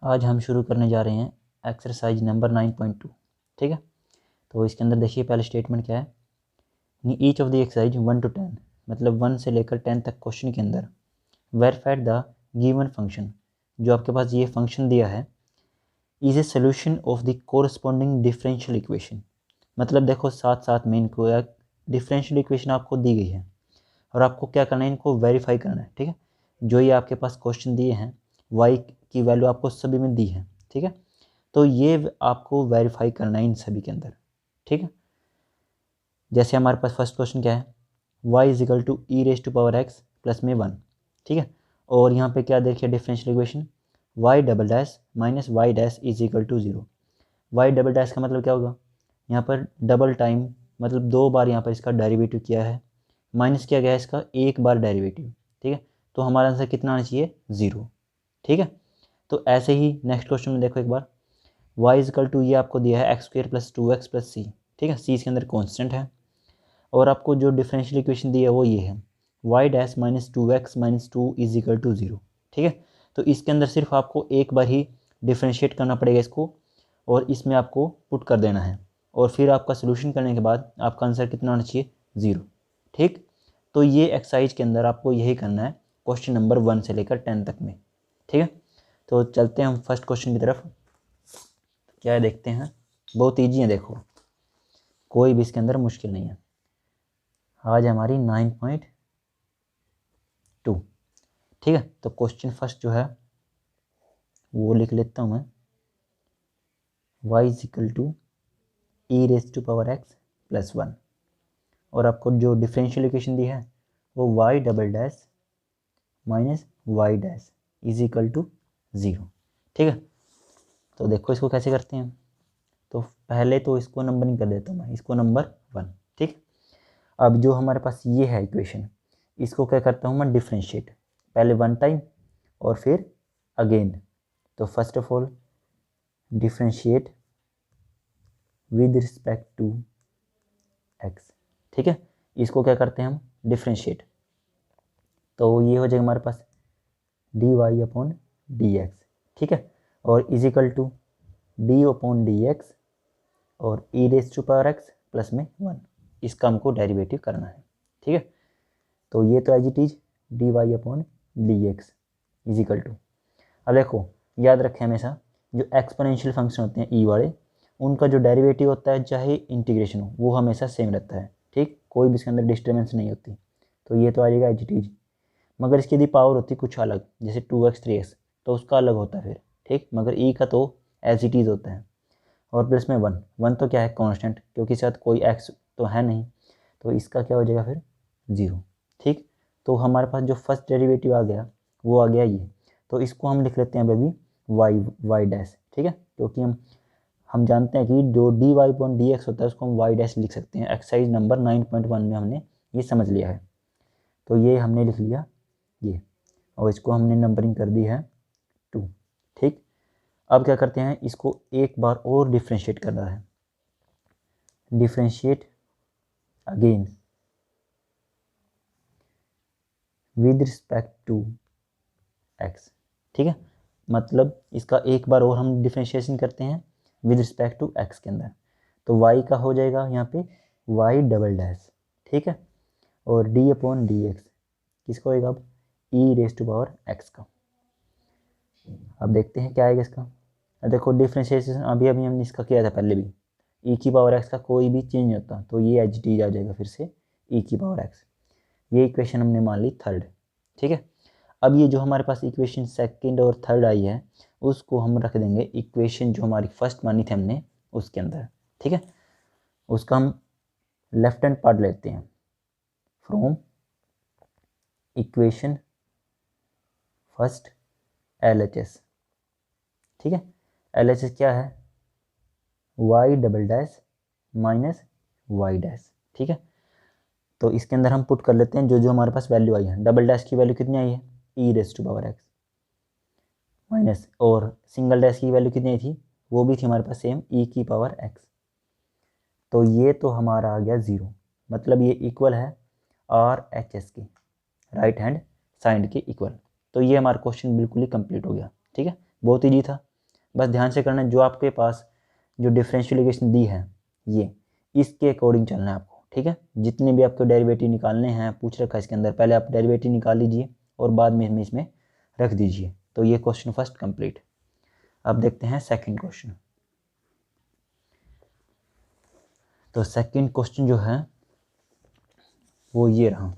आज हम शुरू करने जा रहे हैं एक्सरसाइज नंबर 9.2। ठीक है, तो इसके अंदर देखिए पहले स्टेटमेंट क्या है। Each of the exercise 1 to 10, मतलब 1 से लेकर 10 तक क्वेश्चन के अंदर वेरीफाइड द गिवन फंक्शन, जो आपके पास ये फंक्शन दिया है, is a solution of the corresponding differential equation. मतलब देखो साथ साथ में इनको एक डिफरेंशियल इक्वेशन आपको दी गई है और आपको क्या करना है, इनको वेरीफाई करना है। ठीक है, जो ये आपके पास क्वेश्चन दिए हैं, y की वैल्यू आपको सभी में दी है। ठीक है, तो ये आपको वेरीफाई करना है इन सभी के अंदर। ठीक है, जैसे हमारे पास फर्स्ट क्वेश्चन क्या है, y is equal to e raise to power x plus में 1। ठीक है, और यहाँ पे क्या देखिए differential equation, y double dash minus y dash is equal to 0। y double dash का मतलब क्या होगा, यहाँ पर डबल टाइम मतलब 2 बार यहाँ पर इसका डेरिवेटिव किया है, माइनस किया गया है इसका 1 बार डेरिवेटिव। ठीक है, तो हमारा आंसर कितना आना चाहिए, 0। ठीक है, तो ऐसे ही नेक्स्ट क्वेश्चन में देखो एक बार, y इजकल टू ये आपको दिया है x² plus 2x plus C. ठीक है, सी इसके अंदर कॉन्स्टेंट है और आपको जो डिफरेंशियल इक्वेशन दी है वो ये है, y dash minus 2x minus 2 is equal to 0। ठीक है, तो इसके अंदर सिर्फ आपको एक बार ही डिफ्रेंशिएट करना पड़ेगा इसको और इसमें आपको पुट कर देना है और फिर आपका सोल्यूशन करने के बाद आपका आंसर कितना होना चाहिए, 0। ठीक, तो ये एक्सरसाइज के अंदर आपको यही करना है क्वेश्चन नंबर 1 से लेकर 10 तक में। ठीक है, तो चलते हैं हम फर्स्ट क्वेश्चन की तरफ। क्या है देखते हैं, बहुत ईजी है, देखो कोई भी इसके अंदर मुश्किल नहीं है। आज हमारी 9.2। ठीक है, तो क्वेश्चन फर्स्ट जो है वो लिख लेता हूँ मैं, y is equal to e raise to power x plus 1 और आपको जो डिफरेंशियल इक्वेशन दी है वो y double dash minus y dash is equal to 0। ठीक है, तो देखो इसको कैसे करते हैं, तो पहले तो इसको नंबरिंग कर देता हूँ मैं, इसको नंबर 1। ठीक, अब जो हमारे पास ये है इक्वेशन, इसको क्या करता हूँ मैं, डिफरेंशिएट, पहले 1 टाइम और फिर अगेन। तो first of all differentiate with respect to x। ठीक है, इसको क्या करते हैं हम, डिफरेंशिएट, तो ये हो जाएगा हमारे पास dy अपॉन dx। ठीक है, और is equal to D upon D x और E raise to power x plus में 1, इसका हमको डेरिवेटिव करना है। ठीक है, तो ये तो as it is dy upon D x is equal to, अब देखो याद रखें हमेशा जो एक्सपोनेंशियल फंक्शन होते हैं ई वाले, उनका जो डेरिवेटिव होता है चाहे इंटीग्रेशन हो वो हमेशा सेम रहता है। ठीक, कोई भी इसके अंदर डिस्टर्बेंस नहीं होती, तो ये तो आ जाएगा एज इट इज। मगर इसकी यदि पावर होती कुछ अलग, जैसे 2x 3x, तो उसका अलग होता है फिर। ठीक, मगर ई का तो एज इट इज़ होता है और प्लस में 1 तो क्या है, कांस्टेंट, क्योंकि साथ कोई x तो है नहीं, तो इसका क्या हो जाएगा फिर, 0। ठीक, तो हमारे पास जो फर्स्ट डेरिवेटिव आ गया वो आ गया ये, तो इसको हम लिख लेते हैं अभी वाई डैश। ठीक है, क्योंकि हम जानते हैं कि जो d Y upon D x होता है उसको हम वाई डैश लिख सकते हैं। एक्सरसाइज नंबर 9.1 में हमने ये समझ लिया है, तो ये हमने लिख लिया ये, और इसको हमने नंबरिंग कर दी है 2। ठीक, अब क्या करते हैं, इसको एक बार और डिफ्रेंशिएट करना है, differentiate again with respect to x। ठीक है, मतलब इसका एक बार और हम डिफ्रेंशिएशन करते हैं विद रिस्पेक्ट टू x के अंदर, तो y का हो जाएगा यहाँ पे y डबल डैश। ठीक है, और d अपॉन डी एक्स किसका होएगा, अब e raise to power x का। अब देखते हैं क्या आएगा इसका, अब देखो डिफ्रेंशिएशन अभी हमने इसका किया था पहले भी, e की पावर x का कोई भी चेंज होता तो ये एच डी आ जाएगा फिर से e की पावर x। ये इक्वेशन हमने मान ली थर्ड। ठीक है, अब ये जो हमारे पास इक्वेशन सेकंड और थर्ड आई है उसको हम रख देंगे इक्वेशन जो हमारी फर्स्ट मानी थी हमने उसके अंदर। ठीक है, उसका हम लेफ्ट हैंड पार्ट लेते हैं, फ्रॉम इक्वेशन फर्स्ट LHS। ठीक है, LHS क्या है, y double dash minus y dash. ठीक है, तो इसके अंदर हम पुट कर लेते हैं जो जो हमारे पास वैल्यू आई है। डबल डैश की वैल्यू कितनी आई है, E raise to power x minus, और सिंगल डैश की वैल्यू कितनी थी, वो भी थी हमारे पास सेम, ई की पावर x। तो ये तो हमारा आ गया 0, मतलब ये इक्वल है RHS के, राइट हैंड साइड के इक्वल। तो ये हमारा क्वेश्चन बिल्कुल ही कंप्लीट हो गया। ठीक है, बहुत ईजी था। बस ध्यान से करना, जो आपके पास जो डिफरेंशियल इक्वेशन दी है ये, इसके अकॉर्डिंग चलना है आपको, ठीक है। जितने भी आपको डेरिवेटिव निकालने हैं पूछ रखा है इसके अंदर, पहले आप डेरिवेटिव निकाल लीजिए और बाद में इसमें रख दीजिए। तो ये क्वेश्चन फर्स्ट कंप्लीट। अब देखते हैं सेकंड क्वेश्चन। तो सेकंड क्वेश्चन जो है वो ये रहा,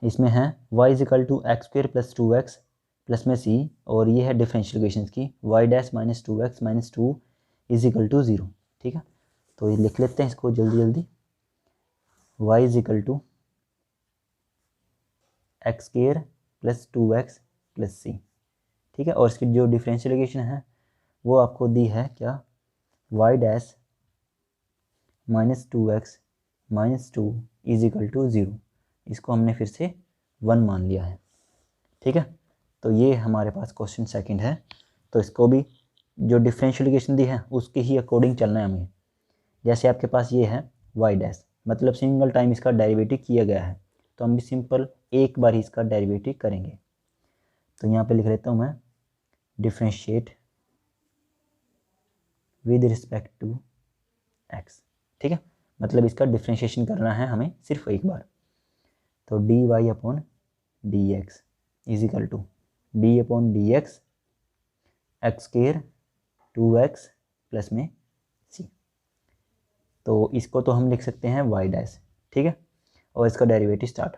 इसमें है y equal to x square plus 2x plus में c, और ये है डिफरेंशियल इक्वेशंस की y dash minus 2x minus 2 is equal to 0, ठीक है। तो ये लिख लेते हैं इसको जल्दी जल्दी, y is equal to x square plus 2x plus c, ठीक है। और इसकी जो डिफरेंशियल इक्वेशन है वो आपको दी है क्या, y dash minus 2x minus 2 is equal to 0, इसको हमने फिर से 1 मान लिया है, ठीक है। तो ये हमारे पास क्वेश्चन सेकंड है। तो इसको भी जो डिफरेंशियल इक्वेशन दी है उसके ही अकॉर्डिंग चलना है हमें। जैसे आपके पास ये है y डैश, मतलब सिंगल टाइम इसका डेरिवेटिव किया गया है, तो हम भी सिंपल एक बार ही इसका डेरिवेटिव करेंगे। तो यहाँ पे लिख लेता हूँ मैं, differentiate with respect to x, ठीक है। मतलब इसका डिफरेंशिएशन करना है हमें सिर्फ एक बार। तो dy upon dx is equal to D upon D x x square 2x plus में c। तो इसको तो हम लिख सकते हैं y डैश, ठीक है। और इसका डेरिवेटिव स्टार्ट,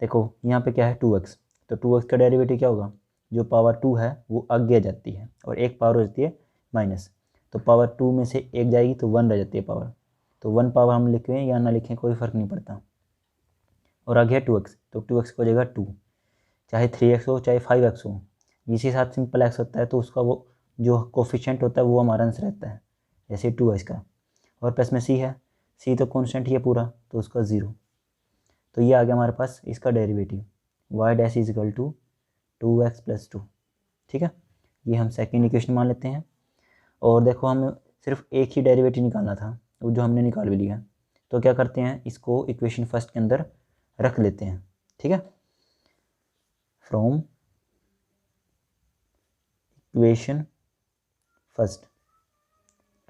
देखो यहाँ पे क्या है 2x, तो 2x का डेरिवेटिव क्या होगा, जो पावर 2 है वो आगे जाती है और एक पावर हो जाती है माइनस, तो पावर 2 में से एक जाएगी तो 1 रह जाती है पावर, तो 1 पावर हम लिखें या ना लिखें कोई फ़र्क नहीं पड़ता। और आगे है 2x, तो 2x को हो जाएगा 2, चाहे 3x हो चाहे 5x हो, जिसके साथ सिंपल x होता है तो उसका वो जो कोफिशिएंट होता है वो हमारा आंसर रहता है, जैसे 2x का। और प्लस में c है, c तो कॉन्स्टेंट ही है पूरा, तो उसका 0। तो ये आ गया हमारे पास इसका derivative, y dash is equal to 2x plus 2, ठीक है। ये हम सेकेंड इक्वेशन मान लेते हैं। और देखो हमें सिर्फ एक ही डेरिवेटिव निकालना था, वो जो हमने निकाल भी लिया। तो क्या करते हैं, इसको इक्वेशन फर्स्ट के अंदर रख लेते हैं, ठीक है। फ्रॉम इक्वेशन फर्स्ट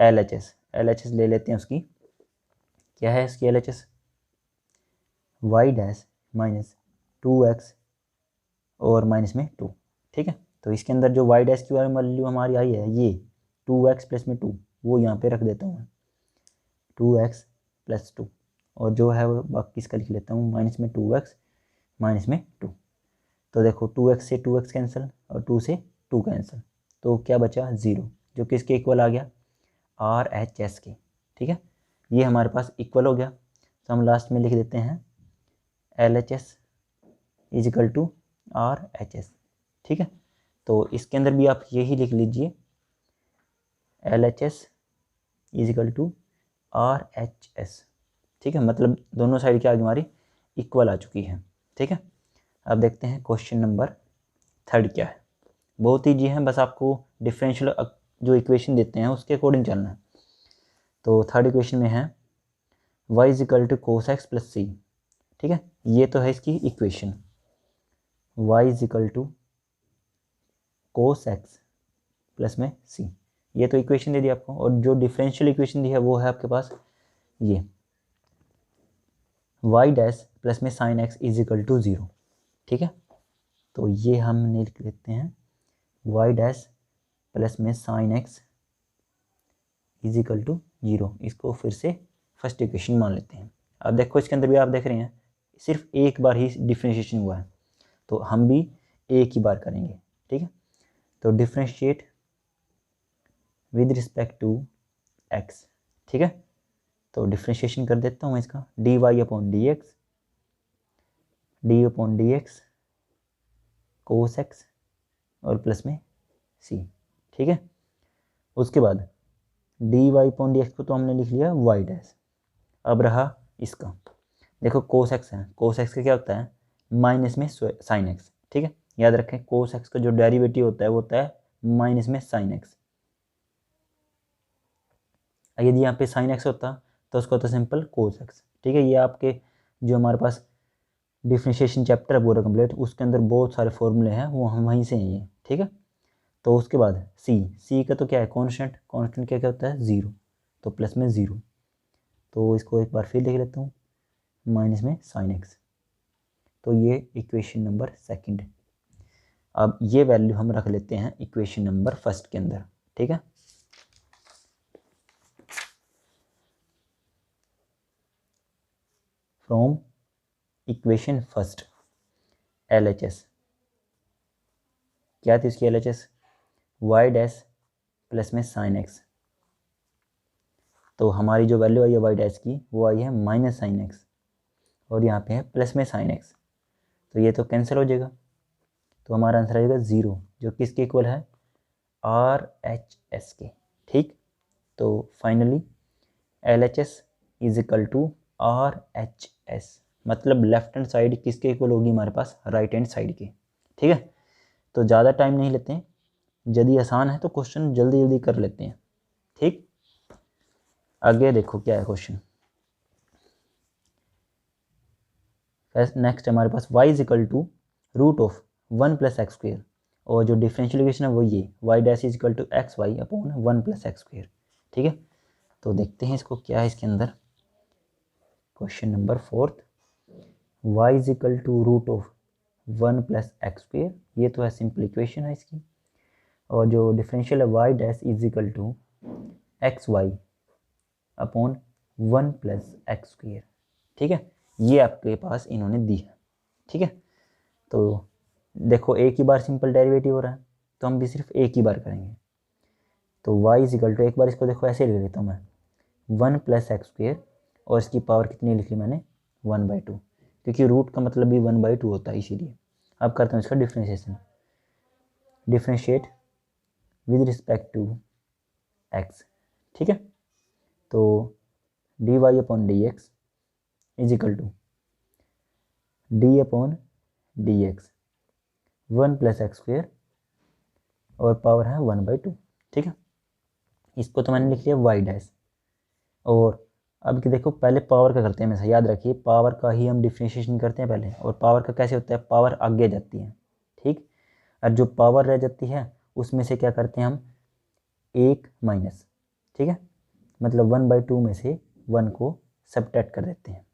LHS ले लेते हैं उसकी, क्या है इसकी LHS, y dash minus 2x और माइनस में 2, ठीक है। तो इसके अंदर जो y डैश की वैल्यू हमारी आई है ये 2x प्लस में 2, वो यहाँ पे रख देता हूँ मैं 2x प्लस 2, और जो है वो बाकी इसका लिख लेता हूँ माइनस में 2x माइनस में 2। तो देखो 2x से 2x कैंसिल और 2 से 2 कैंसिल, तो क्या बचा 0, जो कि इसके इक्वल आ गया RHS के, ठीक है। ये हमारे पास इक्वल हो गया, तो हम लास्ट में लिख देते हैं LHS is equal to RHS, ठीक है। तो इसके अंदर भी आप यही लिख लीजिए LHS is equal to RHS, ठीक है। मतलब दोनों साइड क्या आ गई हमारी इक्वल आ चुकी है, ठीक है। अब देखते हैं क्वेश्चन नंबर थर्ड क्या है। बहुत ईजी है, बस आपको डिफरेंशियल जो इक्वेशन देते हैं उसके अकॉर्डिंग चलना है। तो थर्ड इक्वेशन में है y is equal to cos x plus C, ठीक है। ये तो है इसकी equation, y is equal to cos x plus में c, ये तो इक्वेशन दे दी आपको। और जो डिफरेंशियल इक्वेशन दी है वो है आपके पास ये y डैश प्लस में sine x is equal to 0, ठीक है। तो ये हम लिख लेते हैं y डैश प्लस में sine x is equal to 0, इसको फिर से फर्स्ट इक्वेशन मान लेते हैं। अब देखो इसके अंदर भी आप देख रहे हैं सिर्फ एक बार ही डिफरेंशिएशन हुआ है, तो हम भी एक ही बार करेंगे, ठीक है। तो differentiate with respect to x, ठीक है। तो डिफरेंशिएशन कर देता हूँ इसका, dy upon D x cos x और प्लस में c, ठीक है। उसके बाद dy अपॉन डी एक्स को तो हमने लिख लिया y डैश। अब रहा इसका, देखो कोस एक्स है, कोस एक्स का क्या होता है माइनस में साइन एक्स, ठीक है। याद रखें कोस एक्स का जो डेरिवेटिव होता है वो होता है माइनस में साइन एक्स। यदि यहाँ पे साइन एक्स होता तो उसको होता सिंपल कोस एक्स, ठीक है। ये आपके जो हमारे पास डिफरेंशिएशन चैप्टर है पूरा कंप्लीट, उसके अंदर बहुत सारे फॉर्मूले हैं, वो हम वहीं से हैं ये, ठीक है। तो उसके बाद सी का तो क्या है, कांस्टेंट क्या क्या होता है, 0, तो प्लस में 0, तो इसको एक बार फिर लिख लेता हूँ, माइनस में साइन एक्स। तो ये इक्वेशन नंबर सेकंड। अब ये वैल्यू हम रख लेते हैं इक्वेशन नंबर फर्स्ट के अंदर, ठीक है। फ्रॉम इक्वेशन फर्स्ट LHS क्या थी इसकी, LHS वाई डैश प्लस में साइन एक्स। तो हमारी जो वैल्यू आई है वाई डैश की वो आई है माइनस साइन एक्स, और यहाँ पे है प्लस में साइन एक्स, तो ये तो कैंसिल हो जाएगा। तो हमारा आंसर आएगा 0, जो किसके इक्वल है, RHS के, ठीक। तो finally LHS is equal to RHS, मतलब लेफ्ट हैंड साइड किसके इक्वल होगी हमारे पास, राइट हैंड साइड के, ठीक है। तो ज़्यादा टाइम नहीं लेते हैं, यदि आसान है तो क्वेश्चन जल्दी जल्दी कर लेते हैं, ठीक। आगे देखो क्या है क्वेश्चन। नेक्स्ट हमारे पास y is equal to root of 1 plus x square, और जो डिफरेंशियल इक्वेशन है वो ये y dash is equal to x y upon 1 plus x square, ठीक है। तो देखते हैं इसको क्या है इसके अंदर। Question number 4, y is equal to root of 1 plus x square, ये तो है सिंपल इक्वेशन है इसकी, और जो डिफरेंशियल है y dash is equal to x y upon 1 plus x square, ठीक है। ये आपके पास इन्होंने दी है, ठीक है। तो देखो एक ही बार सिंपल डेरिवेटिव हो रहा है, तो हम भी सिर्फ एक ही बार करेंगे। तो y इज इक्वल टू, एक बार इसको देखो ऐसे लिख लेता हूँ मैं, 1 प्लस एक्स स्क्वेयर, और इसकी पावर कितनी लिख ली मैंने, 1/2, क्योंकि रूट का मतलब भी 1/2 होता है, इसीलिए। अब करता हूँ इसका differentiation, differentiate with respect to x, ठीक है। तो dy upon dx is equal to d upon dx 1 plus x square, और पावर है 1/2, ठीक है। इसको तो मैंने लिख लिया वाई डैश। और अब कि देखो पहले पावर का करते हैं, हमेशा याद रखिए पावर का ही हम डिफ्रेंशिएशन करते हैं पहले, और पावर का कैसे होता है, पावर आगे जाती है, ठीक। और जो पावर रह जाती है उसमें से क्या करते हैं हम, एक माइनस, ठीक है, मतलब 1/2 में से 1 को सबट्रैक्ट कर देते हैं।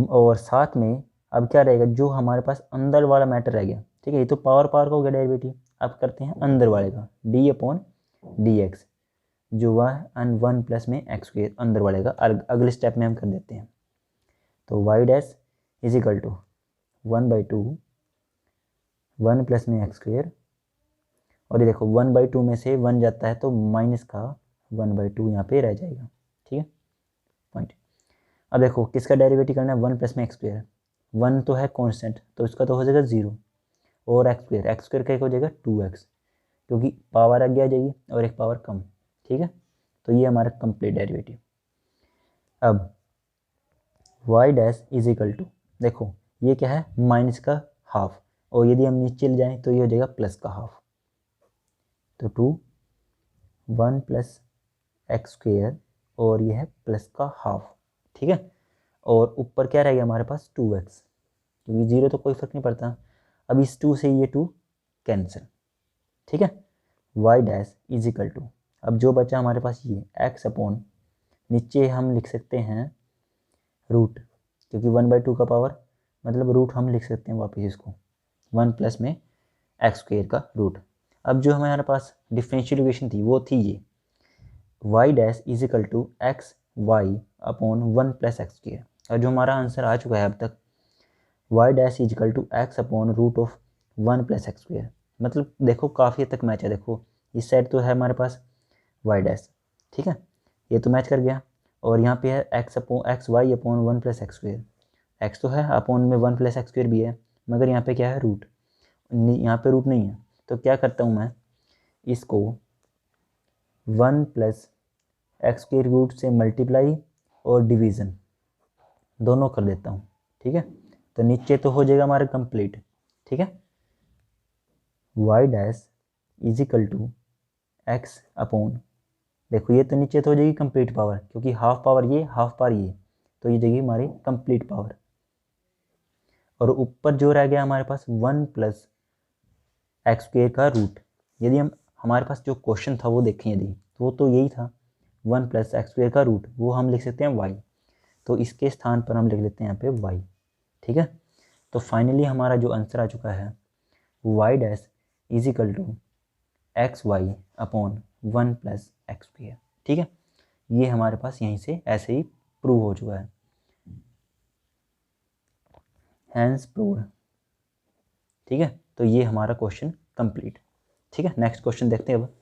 और साथ में अब क्या रहेगा, जो हमारे पास अंदर वाला मैटर रह गया, ठीक है, ये तो पावर का हो गया डेरिवेटिव। अब करते हैं अंदर वाले का, डी अपॉन डी एक्स, जो हुआ है 1 प्लस में एक्स स्क्वेयर, अंदर वाले का अगले स्टेप में हम कर देते हैं। तो y dash is equal to 1/2 1 plus में एक्स स्क्वेयर, और ये देखो 1/2 में से 1 जाता है तो माइनस का 1/2 यहाँ पे रह जाएगा, ठीक है, पॉइंट। अब देखो किसका डेरिवेटिव करना है, 1 प्लस में एक्स स्क्वेयर, 1 तो है कांस्टेंट, तो इसका तो हो जाएगा 0, और एक्स स्क्वेयर का एक हो जाएगा 2x, क्योंकि पावर आगे आ जाएगी और एक पावर कम, ठीक है। तो ये हमारा कंप्लीट डेरिवेटिव। अब y dash is equal to, देखो ये क्या है, माइनस का हाफ, और यदि हम नीचे ले जाएं तो ये हो जाएगा प्लस का हाफ, तो 1 प्लस एक्स स्क्वेयर, और ये है प्लस का हाफ, ठीक है। और ऊपर क्या रहेगा हमारे पास 2x, क्योंकि 0 तो कोई फर्क नहीं पड़ता। अब इस 2 से ये 2 कैंसिल, ठीक है। y dash is equal to, अब जो बचा हमारे पास ये x अपॉन, नीचे हम लिख सकते हैं रूट, क्योंकि 1/2 का पावर मतलब रूट हम लिख सकते हैं वापस इसको, 1 प्लस में एक्स स्क्वेयर का रूट। अब जो हमारे पास डिफरेंशियल इक्वेशन थी वो थी ये y dash is equal to x y upon 1 plus x square, और जो हमारा आंसर आ चुका है अब तक, y dash is equal to x upon root of 1 plus x square. मतलब देखो काफ़ी हद तक मैच है, देखो इस साइड तो है हमारे पास y डैश, ठीक है, ये तो मैच कर गया, और यहाँ पे है x y upon 1 plus x square, x तो है, अपॉन में 1 प्लस एक्स स्क्वेयर भी है, मगर यहाँ पे क्या है रूट, यहाँ पे रूट नहीं है। तो क्या करता हूँ मैं, इसको 1 प्लस एक्स स्क्वेयर रूट से मल्टीप्लाई और डिवीज़न दोनों कर देता हूँ, ठीक है। तो नीचे तो हो जाएगा हमारा कंप्लीट, ठीक है, y dash is equal to x upon, देखो ये तो नीचे तो हो जाएगी कंप्लीट पावर, क्योंकि हाफ पावर ये हाफ पावर ये, तो ये जाएगी हमारी कंप्लीट पावर, और ऊपर जो रह गया हमारे पास 1 प्लस एक्स स्क्वायर का रूट। यदि हम हमारे पास जो क्वेश्चन था वो देखें यदि, तो वो तो यही था 1 प्लस एक्स स्क्वायर का रूट, वो हम लिख सकते हैं वाई, तो इसके स्थान पर हम लिख लेते हैं यहाँ पे वाई। ठीक है, तो फाइनली हमारा जो आंसर आ चुका है y dash is equal to x y upon 1 plus x square. ठीक है, ये हमारे पास यहीं से ऐसे ही प्रूव हो चुका है, हैंस प्रूव्ड। ठीक है, तो ये हमारा क्वेश्चन कंप्लीट। ठीक है, नेक्स्ट क्वेश्चन देखते हैं अब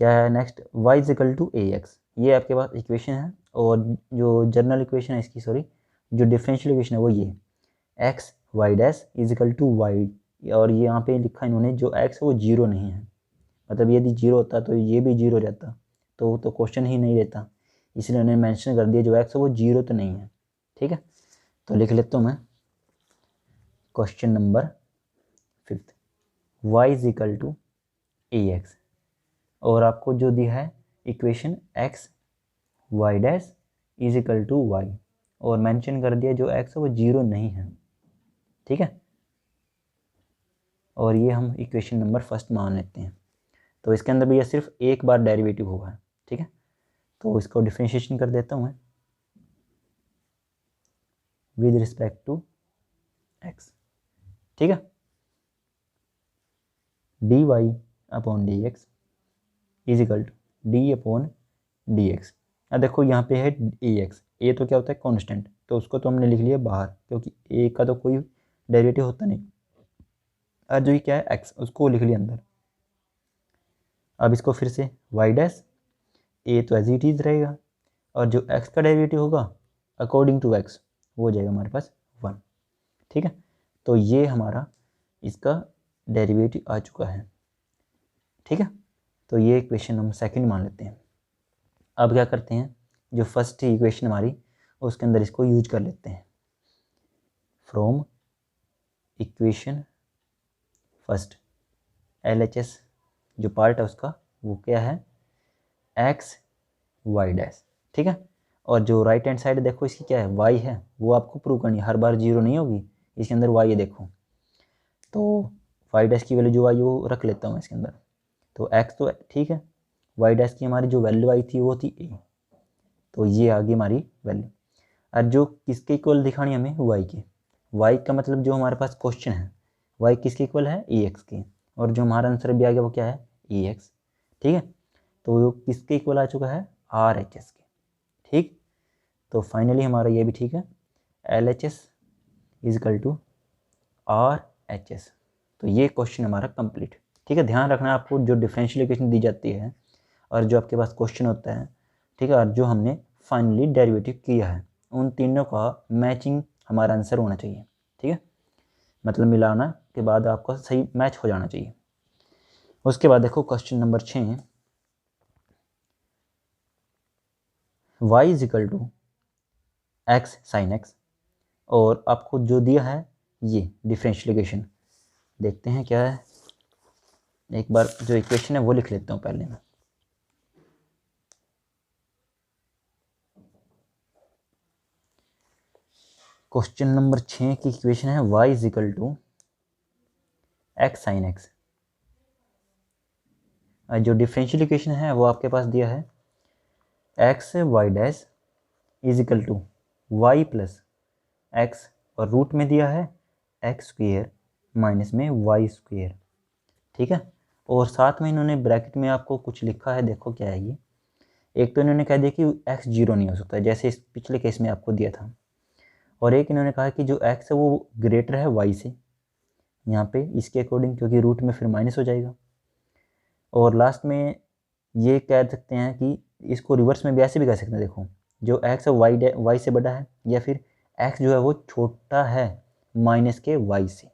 क्या है। Next y is equal to a x, ये आपके पास इक्वेशन है, और जो जनरल इक्वेशन है इसकी, सॉरी जो डिफरेंशियल इक्वेशन है वो ये x y dash is equal to y, और ये यहाँ पे लिखा इन्होंने जो x है वो जीरो नहीं है, मतलब यदि जीरो होता तो ये भी जीरो रहता, तो क्वेश्चन ही नहीं रहता, इसलिए उन्होंने मेंशन कर दिया जो x है वो जीरो तो नहीं है। ठीक है, तो लिख लेता हूँ मैं question number 5, y is equal to a x, और आपको जो दिया है equation x y dash is equal to y, और मेंशन कर दिया जो x है वो जीरो नहीं है। ठीक है, और ये हम इक्वेशन नंबर फर्स्ट मान लेते हैं, तो इसके अंदर भी ये सिर्फ एक बार डेरिवेटिव होगा। ठीक है, तो इसको डिफरेंशिएशन कर देता हूँ मैं विद रिस्पेक्ट टू x। ठीक है, d Y upon D x is equal to D upon D x. अब देखो यहाँ पे है ए एक्स, ए तो क्या होता है कांस्टेंट, तो उसको तो हमने लिख लिया बाहर क्योंकि ए का तो कोई डेरिवेटिव होता नहीं, और जो ये क्या है एक्स उसको लिख लिया अंदर। अब इसको फिर से वाई डैश, ए तो एज इट इज रहेगा, और जो एक्स का डेरिवेटिव होगा अकॉर्डिंग टू एक्स वो हो जाएगा हमारे पास 1। ठीक है, तो ये हमारा इसका डेरिवेटिव आ चुका है। ठीक है, तो ये इक्वेशन हम सेकंड मान लेते हैं। अब क्या करते हैं, जो फर्स्ट इक्वेशन हमारी उसके अंदर इसको यूज कर लेते हैं। फ्रॉम इक्वेशन फर्स्ट LHS जो पार्ट है उसका वो क्या है एक्स वाई डैश। ठीक है, और जो राइट हैंड साइड देखो इसकी क्या है वाई है, वो आपको प्रूव करनी है, हर बार जीरो नहीं होगी, इसके अंदर वाई है देखो, तो वाई डैश की वैल्यू जो आई वो रख लेता हूँ इसके अंदर, तो एक्स तो ठीक है, वाई डैश की हमारी जो वैल्यू आई थी वो थी ए, तो ये आ गई हमारी वैल्यू। और जो किसके इक्वल दिखानी हमें वाई के, वाई का मतलब जो हमारे पास क्वेश्चन है वाई किसके इक्वल है ए एक्स के, और जो हमारा आंसर भी आ गया वो क्या है ए एक्स। ठीक है, तो वो किसके इक्वल आ चुका है आर एच एस के। ठीक, तो फाइनली हमारा ये भी ठीक है, L H S is equal to R H S. तो ये क्वेश्चन हमारा कंप्लीट। ठीक है, ध्यान रखना आपको जो डिफरेंशियल इक्वेशन दी जाती है और जो आपके पास क्वेश्चन होता है, ठीक है, और जो हमने फाइनली डेरिवेटिव किया है उन तीनों का मैचिंग हमारा आंसर होना चाहिए। ठीक है, मतलब मिलाना के बाद आपका सही मैच हो जाना चाहिए। उसके बाद देखो question number 6, y is equal to x sine x, और आपको जो दिया है ये डिफरेंशियल इक्वेशन, देखते हैं क्या है। एक बार जो इक्वेशन है वो लिख लेता हूँ पहले मैं। क्वेश्चन नंबर 6 की इक्वेशन है y is equal to x sine x, जो डिफरेंशियल इक्वेशन है वो आपके पास दिया है x y dash is equal to y plus x, और रूट में दिया है एक्स स्क्वेयर माइनस में वाई स्क्वेयर। ठीक है, और साथ में इन्होंने ब्रैकेट में आपको कुछ लिखा है, देखो क्या है ये। एक तो इन्होंने कह दिया कि एक्स जीरो नहीं हो सकता जैसे इस पिछले केस में आपको दिया था, और एक इन्होंने कहा कि जो एक्स है वो ग्रेटर है वाई से, यहाँ पे इसके अकॉर्डिंग, क्योंकि रूट में फिर माइनस हो जाएगा। और लास्ट में ये कह सकते हैं कि इसको रिवर्स में भी ऐसे भी कह सकते हैं, देखो जो एक्स है वाई से बड़ा है, या फिर एक्स जो है वो छोटा है माइनस के वाई से।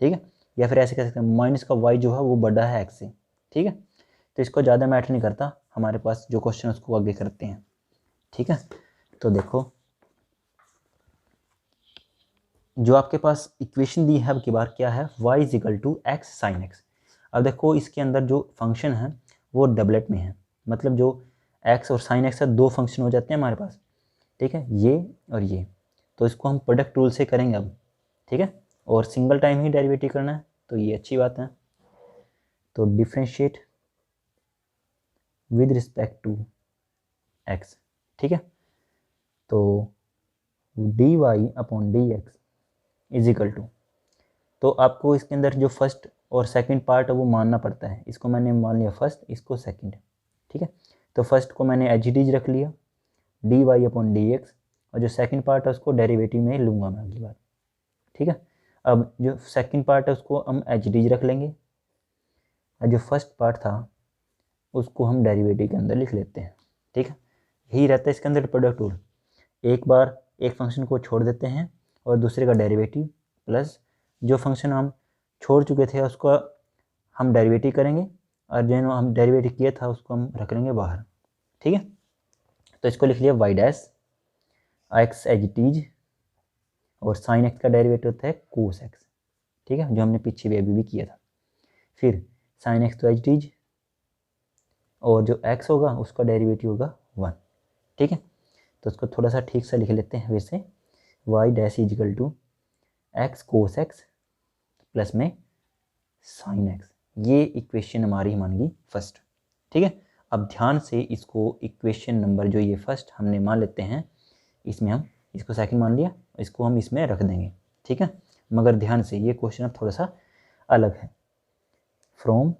ठीक है, या फिर ऐसे कह सकते हैं माइनस का वाई जो है वो बड़ा है एक्स से। ठीक है, तो इसको ज़्यादा मैटर नहीं करता, हमारे पास जो क्वेश्चन उसको आगे करते हैं। ठीक है, तो देखो जो आपके पास इक्वेशन दी है अब की बार क्या है y is equal to x sine x. अब देखो इसके अंदर जो फंक्शन है वो डबलेट में है, मतलब जो x और साइन एक्स है दो फंक्शन हो जाते हैं हमारे पास। ठीक है, ये और ये, तो इसको हम प्रोडक्ट रूल से करेंगे अब। ठीक है, और सिंगल टाइम ही डेरिवेटिव करना है, तो ये अच्छी बात है। तो differentiate with respect to x, ठीक है। तो D Y upon D x is equal to, तो आपको इसके अंदर जो फर्स्ट और सेकंड पार्ट है वो मानना पड़ता है। इसको मैंने मान लिया फर्स्ट, इसको सेकंड, ठीक है। तो फर्स्ट को मैंने एच डी रख लिया, d Y upon D x, और जो सेकंड पार्ट है उसको डेरिवेटिव में लूँगा मैं अगली बार, ठीक है। अब जो सेकंड पार्ट है उसको हम एच डी रख लेंगे, और जो फर्स्ट पार्ट था उसको हम डेरिवेटिव के अंदर लिख लेते हैं, ठीक है। यही रहता है इसके अंदर प्रोडक्ट रूल, एक बार एक फंक्शन को छोड़ देते हैं और दूसरे का डेरिवेटिव, प्लस जो फंक्शन हम छोड़ चुके थे उसको हम डेरिवेटिव करेंगे, और जो हम डेरिवेटिव किया था उसको हम रख लेंगे बाहर, ठीक है। तो इसको लिख लिया वाई डैश एक्स एच टीज, और साइन एक्स का डेरिवेटिव होता है कोस एक्स, ठीक है, जो हमने पीछे भी अभी भी किया था। फिर साइन एक्स तो एच टीज, और जो एक्स होगा उसका डेरिवेटिव होगा 1, ठीक है। तो उसको थोड़ा सा ठीक से लिख लेते हैं वैसे, y dash is equal to x cos x plus में साइन एक्स, ये इक्वेशन हमारी मान गई फर्स्ट, ठीक है। अब ध्यान से इसको इक्वेशन नंबर जो ये फर्स्ट हमने मान लेते हैं, इसमें हम इसको सेकंड मान लिया, इसको हम इसमें रख देंगे, ठीक है। मगर ध्यान से ये क्वेश्चन अब थोड़ा सा अलग है। फ्रॉम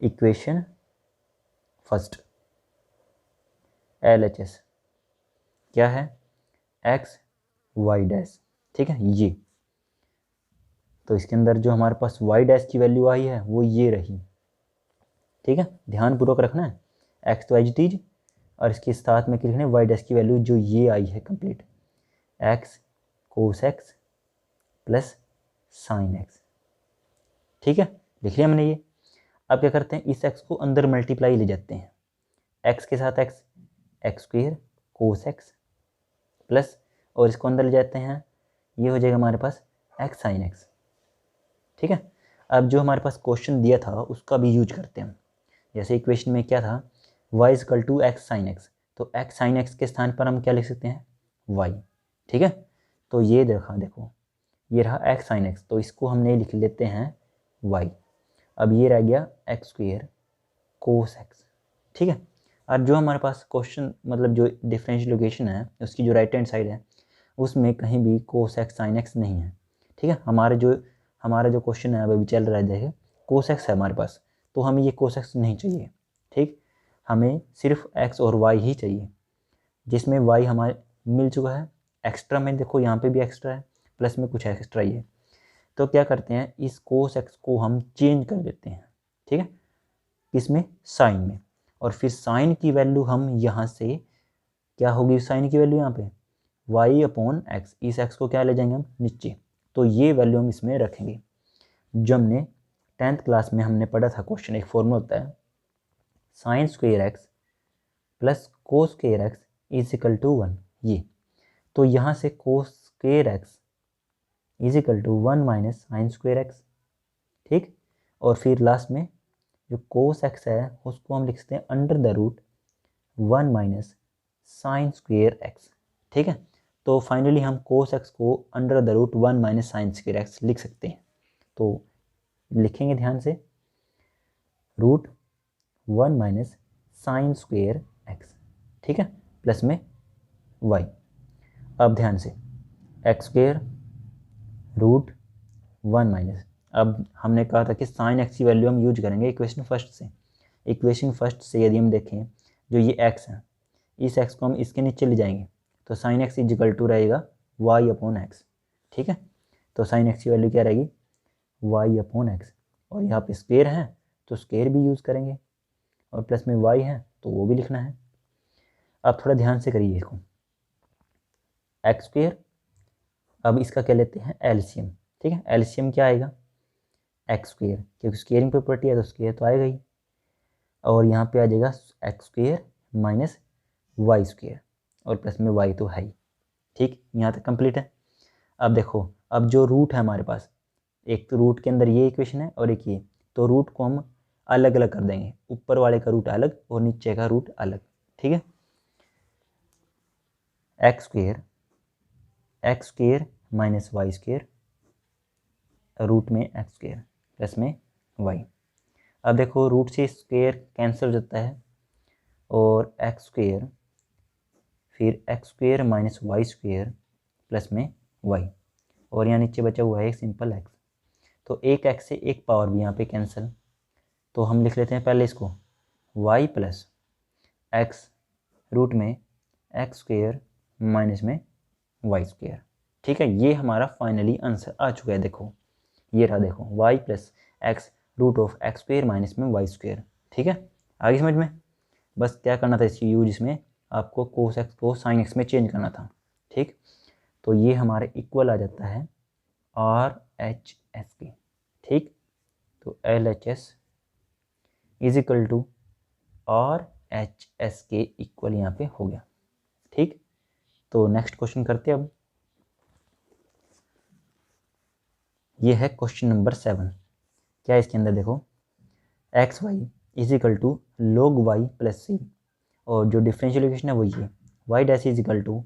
इक्वेशन फर्स्ट LHS क्या है, एक्स वाई डैश, ठीक है। ये तो इसके अंदर जो हमारे पास वाई डैश की वैल्यू आई है वो ये रही, ठीक है। ध्यानपूर्वक रखना है, एक्स तो एच टीज, और इसके साथ में लिखना है वाई डैश की वैल्यू जो ये आई है complete, x cos x plus sine x, ठीक है। लिख लिया मैंने ये। अब क्या करते हैं, इस एक्स को अंदर मल्टीप्लाई ले जाते हैं, एक्स के साथ x, x square cos x plus, और इसको अंदर ले जाते हैं, ये हो जाएगा हमारे पास एक्स साइन एक्स, ठीक है। अब जो हमारे पास क्वेश्चन दिया था उसका भी यूज करते हैं हम। जैसे इक्वेशन में क्या था, y equal to x sine x, तो एक्स साइन एक्स के स्थान पर हम क्या लिख सकते हैं, y, ठीक है। तो ये देखो ये रहा एक्स साइन एक्स, तो इसको हमने लिख लेते हैं y। अब ये रह गया एक्स स्क्वेयर कोस एक्स, ठीक है। और जो हमारे पास क्वेश्चन मतलब जो डिफरेंशिएशन है उसकी जो राइट हैंड साइड है उसमें कहीं भी कोस एक्स साइन एक्स नहीं है, ठीक है। हमारा जो क्वेश्चन है अभी चल रहा है, देखिए कोस एक्स है हमारे पास, तो हमें ये कोस एक्स नहीं चाहिए, ठीक। हमें सिर्फ एक्स और वाई ही चाहिए, जिसमें वाई हमारे मिल चुका है, एक्स्ट्रा में देखो यहाँ पे भी एक्स्ट्रा है, प्लस में कुछ एक्स्ट्रा ही है। तो क्या करते हैं, इस कोस एक्स को हम चेंज कर देते हैं, ठीक है, किसमें, साइन में। और फिर साइन की वैल्यू हम यहाँ से क्या होगी, साइन की वैल्यू यहाँ पे y अपॉन एक्स, इस एक्स को क्या ले जाएंगे हम नीचे, तो ये वैल्यू हम इसमें रखेंगे। जो हमने 10th क्लास में हमने पढ़ा था क्वेश्चन, एक फॉर्मूला होता है sine square x plus cos square x is equal to 1, ये। तो यहाँ से cos square x is equal to 1 minus sine square x, ठीक। और फिर लास्ट में जो कोस एक्स है उसको हम लिख सकते हैं under the root 1 minus sine square x, ठीक है। तो फाइनली हम कोस एक्स को under the root 1 minus sine square x लिख सकते हैं। तो लिखेंगे ध्यान से, root 1 minus sine square x, ठीक है, प्लस में y। अब ध्यान से एक्स स्क्वेयर रूट 1 माइनस, अब हमने कहा था कि साइन एक्स की वैल्यू हम यूज करेंगे इक्वेशन फर्स्ट से। इक्वेशन फर्स्ट से यदि हम देखें, जो ये x है, इस x को हम इसके नीचे ले जाएंगे, तो sine x is equal to रहेगा y अपॉन एक्स, ठीक है। तो साइन एक्स की वैल्यू क्या रहेगी, y अपॉन एक्स, और यहाँ पे स्क्वेयर है तो स्क्वेयर भी यूज़ करेंगे, और प्लस में y है तो वो भी लिखना है। अब थोड़ा ध्यान से करिए इसको, एक्स स्क्वेयर, अब इसका क्या लेते हैं एलसीएम, ठीक है। एलसीएम क्या आएगा, एक्स स्क्वेयर, क्योंकि स्क्वेयरिंग प्रॉपर्टी है तो स्क्वेयर तो आएगा ही, और यहाँ पे आ जाएगा x square minus y square, और प्लस में y तो है ही, ठीक। यहाँ तक कंप्लीट है। अब देखो, अब जो रूट है हमारे पास, एक तो रूट के अंदर ये इक्वेशन है और एक ये, तो रूट को हम अलग अलग कर देंगे, ऊपर वाले का रूट अलग और नीचे का रूट अलग, ठीक है। X square minus y square root में एक्स स्क्वेयर प्लस में वाई। अब देखो रूट से स्क्वेयर कैंसिल हो जाता है और एक्स स्क्वेयर, फिर x square minus y square plus में वाई, और यहाँ नीचे बचा हुआ है एक सिंपल एक्स। तो एक एक्स से एक पावर भी यहाँ पे कैंसिल, तो हम लिख लेते हैं पहले इसको वाई प्लस एक्स रूट में एक्स स्क्वेयर माइनस में वाई स्क्वेयर। ठीक है, ये हमारा फाइनली आंसर आ चुका है। देखो ये रहा, देखो y plus x root of x square minus में वाई स्क्वेयर। ठीक है, आगे समझ में। बस क्या करना था इसकी यूज, इसमें आपको कोस एक्स को साइन एक्स में चेंज करना था। ठीक, तो ये हमारे इक्वल आ जाता है आर एच एस के। ठीक, तो L H S is equal to R H S के इक्वल यहाँ पे हो गया। ठीक, तो नेक्स्ट क्वेश्चन करते हैं अब। ये है क्वेश्चन नंबर 7। क्या है इसके अंदर, देखो X Y is equal to log Y plus C, और जो डिफरेंशियल इक्वेशन है वो ये Y dash is equal to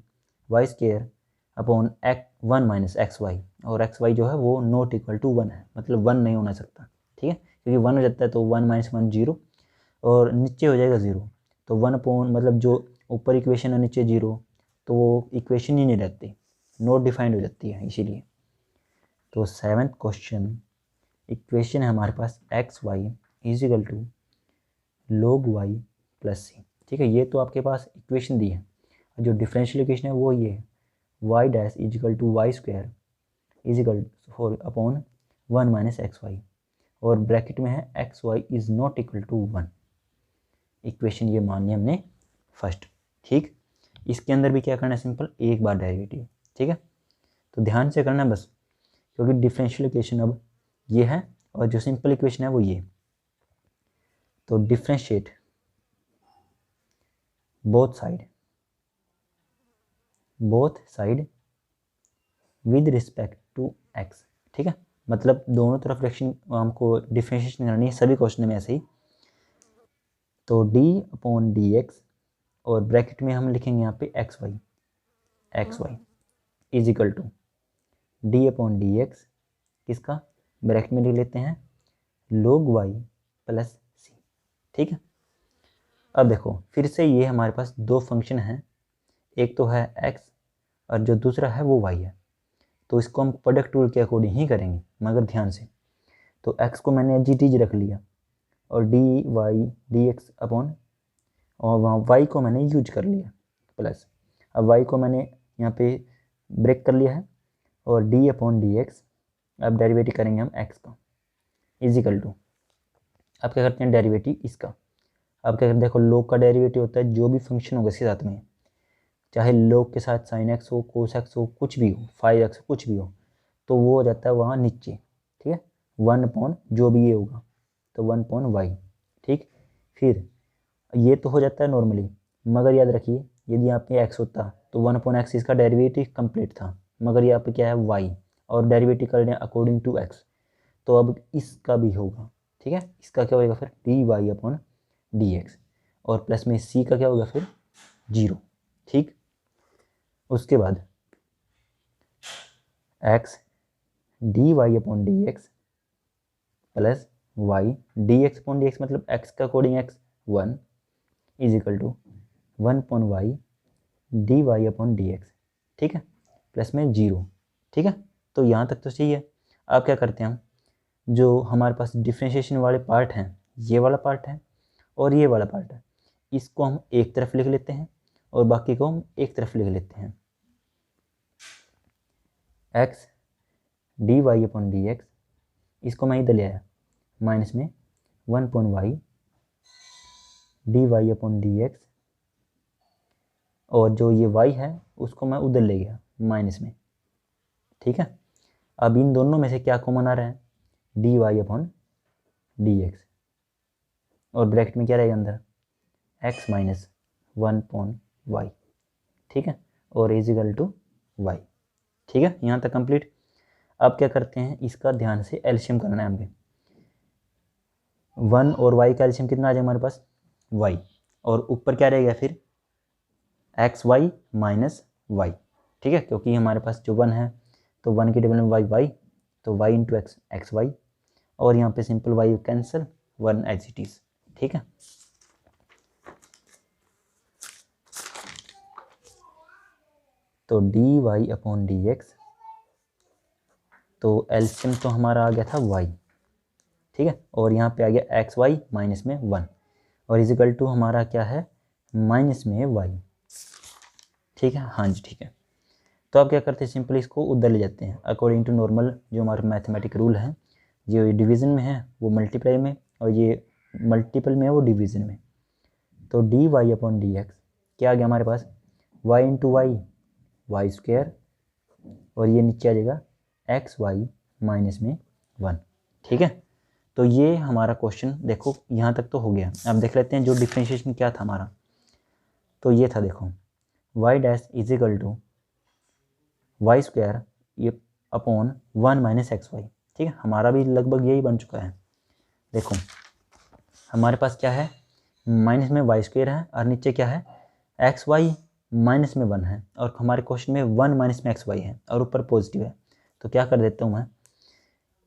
Y square upon X 1 minus x Y, और एक्स वाई जो है वो नॉट इक्वल टू 1 है, मतलब 1 नहीं होना सकता। ठीक है, क्योंकि 1 हो जाता है तो 1 माइनस 1 0, और नीचे हो जाएगा 0, तो 1 अपॉन मतलब जो ऊपर इक्वेशन है नीचे 0, तो वो इक्वेशन ही नहीं रहती, नॉट डिफाइंड हो जाती है इसीलिए। तो 7th क्वेश्चन इक्वेशन है हमारे पास X Y is equal to log Y plus C. ठीक है, ये तो आपके पास इक्वेशन दी है, जो डिफरेंशियल इक्वेशन है वो ये है y dash is equal to y square is equal four upon 1 minus x Y, और ब्रैकेट में है x Y is not equal to 1। Equation ये मान ली हमने फर्स्ट। ठीक, इसके अंदर भी क्या करना है, सिंपल एक बार डेरिवेटिव। ठीक है, तो ध्यान से करना बस, क्योंकि डिफरेंशियल इक्वेशन अब ये है और जो सिंपल इक्वेशन है वो ये। तो differentiate both side with respect to x. ठीक है, मतलब दोनों तरफ फ्रैक्शन हमको डिफरेंशिएशन करनी है, सभी क्वेश्चन में ऐसे ही। तो d अपॉन डी एक्स, और ब्रैकेट में हम लिखेंगे यहाँ पे x Y is equal to D upon D x, किसका ब्रैकेट में लिख लेते हैं log वाई प्लस सी। ठीक है, अब देखो फिर से ये हमारे पास दो फंक्शन हैं, एक तो है x और जो दूसरा है वो y है, तो इसको हम प्रोडक्ट रूल के अकॉर्डिंग ही करेंगे, मगर ध्यान से। तो x को मैंने जी टी रख लिया और d y d x upon, और वहाँ y को मैंने यूज कर लिया प्लस, अब y को मैंने यहाँ पे ब्रेक कर लिया है, और d अपॉन डी एक्स, अब डेरिवेटिव करेंगे हम x का इज इक्वल टू, अब क्या करते हैं डेरिवेटिव इसका। अब क्या करते हैं, देखो log का डेरिवेटिव होता है जो भी फंक्शन होगा इसके साथ में, चाहे log के साथ sin x हो, cos x हो, कुछ भी हो, 5x हो, कुछ भी हो, तो वो हो जाता है वहाँ नीचे। ठीक है, 1 अपॉन जो भी ये होगा तो 1 अपॉन वाई। ठीक, फिर ये तो हो जाता है नॉर्मली, मगर याद रखिए यदि यहाँ पे x होता तो 1 अपॉन एक्स इसका डेरिवेटिव कंप्लीट था, मगर यहाँ पे क्या है y, और डेरिवेटिव कर रहे हैं अकॉर्डिंग टू x, तो अब इसका भी होगा। ठीक है, इसका क्या होगा फिर d Y upon D x, और प्लस में c का क्या होगा फिर 0। ठीक, उसके बाद x d Y upon D x plus y d x upon D x, मतलब x का according x 1 is equal to 1 upon y d Y upon D x. ठीक है, प्लस में 0। ठीक है, तो यहाँ तक तो सही है। अब क्या करते हैं हम, जो हमारे पास डिफ्रेंशिएशन वाले पार्ट हैं, ये वाला पार्ट है और ये वाला पार्ट है, इसको हम एक तरफ लिख लेते हैं और बाकी को हम एक तरफ लिख लेते हैं। X d Y upon D x, इसको मैं इधर ले आया माइनस में 1 upon y d Y upon D x, और जो ये y है उसको मैं उधर ले गया माइनस में। ठीक है, अब इन दोनों में से क्या कॉमन आ रहा है, d Y upon D x, और ब्रैकेट में क्या रहेगा अंदर x माइनस 1 अपॉन वाई। ठीक है, और इज इक्वल टू वाई। ठीक है, यहाँ तक कंप्लीट। अब क्या करते हैं, इसका ध्यान से एलसीएम करना है हमें। 1 और y का एलसीएम कितना आ जाएगा हमारे पास y, और ऊपर क्या रहेगा फिर एक्स वाई माइनस वाई। ठीक है, क्योंकि हमारे पास जो 1 है तो 1 की टेबल में वाई वाई, तो y into x x Y, और यहाँ पे simple y cancel, 1 as it is. ठीक है, तो D Y upon D x, तो एलसीएम तो हमारा आ गया था वाई, ठीक है, और यहाँ पे आ गया एक्स वाई माइनस में 1, और इजिकल टू हमारा क्या है, माइनस में वाई। ठीक है, हाँ जी ठीक है। तो आप क्या करते हैं, सिंपली इसको उधर ले जाते हैं अकॉर्डिंग टू नॉर्मल जो हमारा मैथमेटिक रूल है, जो डिवीज़न में है वो मल्टीप्लाई में, और ये मल्टीपल में है वो डिवीज़न में। तो D Y upon D x क्या आ गया हमारे पास, Y into Y Y square, और ये नीचे आ जाएगा एक्स वाई माइनस में 1। ठीक है, तो ये हमारा क्वेश्चन देखो यहाँ तक तो हो गया। अब देख लेते हैं जो डिफ्रेंशिएशन क्या था हमारा, तो ये था देखो y dash is equal to y square ये अपॉन 1 माइनस एक्स वाई। ठीक है, हमारा भी लगभग यही बन चुका है। देखो हमारे पास क्या है, माइनस में वाई स्क्वायर है, और नीचे क्या है एक्स वाई माइनस में 1 है, और हमारे क्वेश्चन में 1 माइनस में एक्स वाई है, और ऊपर पॉजिटिव है। तो क्या कर देता हूँ मैं,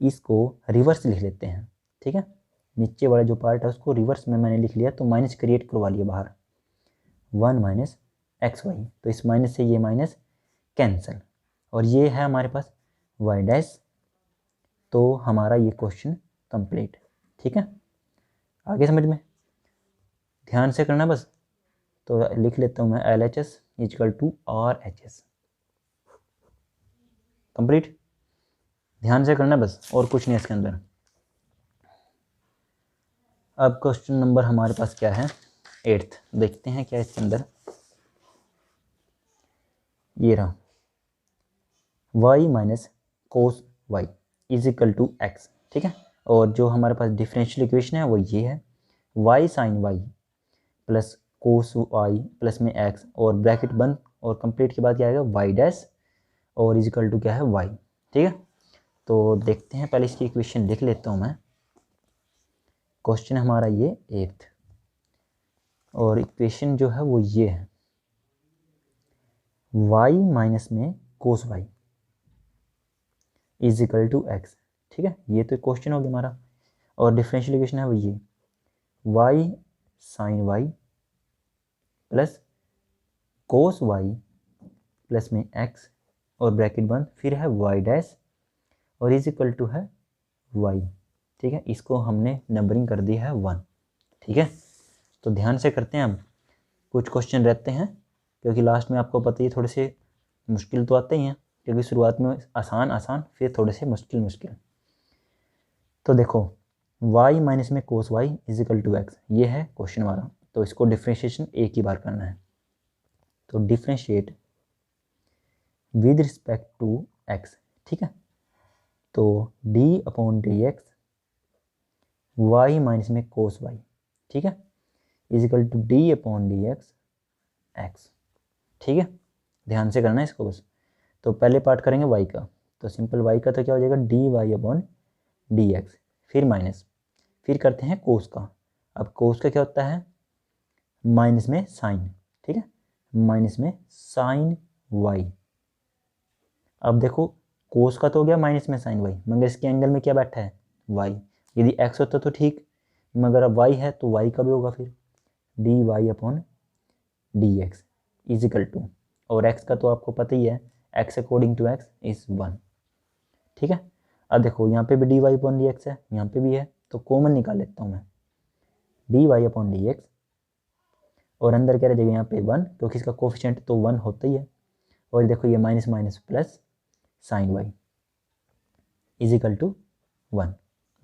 इसको रिवर्स लिख लेते हैं। ठीक है, नीचे वाला जो पार्ट है उसको रिवर्स में मैंने लिख लिया, तो माइनस क्रिएट करवा लिया बाहर, 1 माइनस एक्स वाई, तो इस माइनस से ये माइनस कैंसिल, और ये है हमारे पास वाई डैश। तो हमारा ये क्वेश्चन कंप्लीट। ठीक है, आगे समझ में, ध्यान से करना बस। तो लिख लेता हूँ मैं L H S is equal to R H S, complete. ध्यान से करना बस, और कुछ नहीं इसके अंदर। अब क्वेश्चन नंबर हमारे पास क्या है, 8th, देखते हैं क्या इसके अंदर। ये रहा y minus cos Y is equal to x. ठीक है, और जो हमारे पास डिफरेंशियल इक्वेशन है वो ये है, y sine y plus cos y plus में x, और ब्रैकेट बंद, और कंप्लीट के बाद क्या आएगा y डैश, और इज इक्वल टू क्या है y। ठीक है, तो देखते हैं, पहले इसकी इक्वेशन लिख लेता हूँ मैं। क्वेश्चन हमारा ये 8th, और इक्वेशन जो है वो ये है, y माइनस में cos Y is equal to x. ठीक है, ये तो क्वेश्चन हो गया हमारा, और डिफरेंशियल इक्वेशन है वो ये, y sine y plus cos y plus में x, और ब्रैकेट बंद, फिर है y डैश, और इज इक्वल टू है y। ठीक है, इसको हमने नंबरिंग कर दी है 1। ठीक है, तो ध्यान से करते हैं। अब कुछ क्वेश्चन रहते हैं, क्योंकि लास्ट में आपको पता ही थोड़े से मुश्किल तो आते ही हैं, क्योंकि शुरुआत में आसान आसान, फिर थोड़े से मुश्किल मुश्किल। तो देखो y माइनस में cos Y is equal to X, ये है क्वेश्चन हमारा। तो इसको डिफ्रेंशिएशन एक ही बार करना है, तो differentiate with respect to x. ठीक है, तो d upon D x y minus में कोस वाई, ठीक है, is equal to D upon D x x. ठीक है, ध्यान से करना है इसको बस। तो पहले पार्ट करेंगे y का, तो सिंपल y का तो क्या हो जाएगा d Y upon D x, फिर माइनस, फिर करते हैं कोस का। अब कोस का क्या होता है, माइनस में साइन। ठीक है, माइनस में साइन वाई। अब देखो कोस का तो हो गया माइनस में साइन वाई, मगर इसके एंगल में क्या बैठा है वाई। यदि एक्स होता तो ठीक, मगर अब वाई है तो वाई का भी होगा, फिर d Y upon D x is equal to, और एक्स का तो आपको पता ही है, x according to x is 1। ठीक है, अब देखो यहाँ पे भी d Y upon D x है, यहाँ पे भी है, तो कॉमन निकाल लेता हूँ मैं, d Y upon D x, और अंदर क्या रह जाएगा यहाँ पे 1, क्योंकि इसका कोफिशिएंट तो 1 होता ही है, और देखो ये minus minus plus sine y is equal to 1।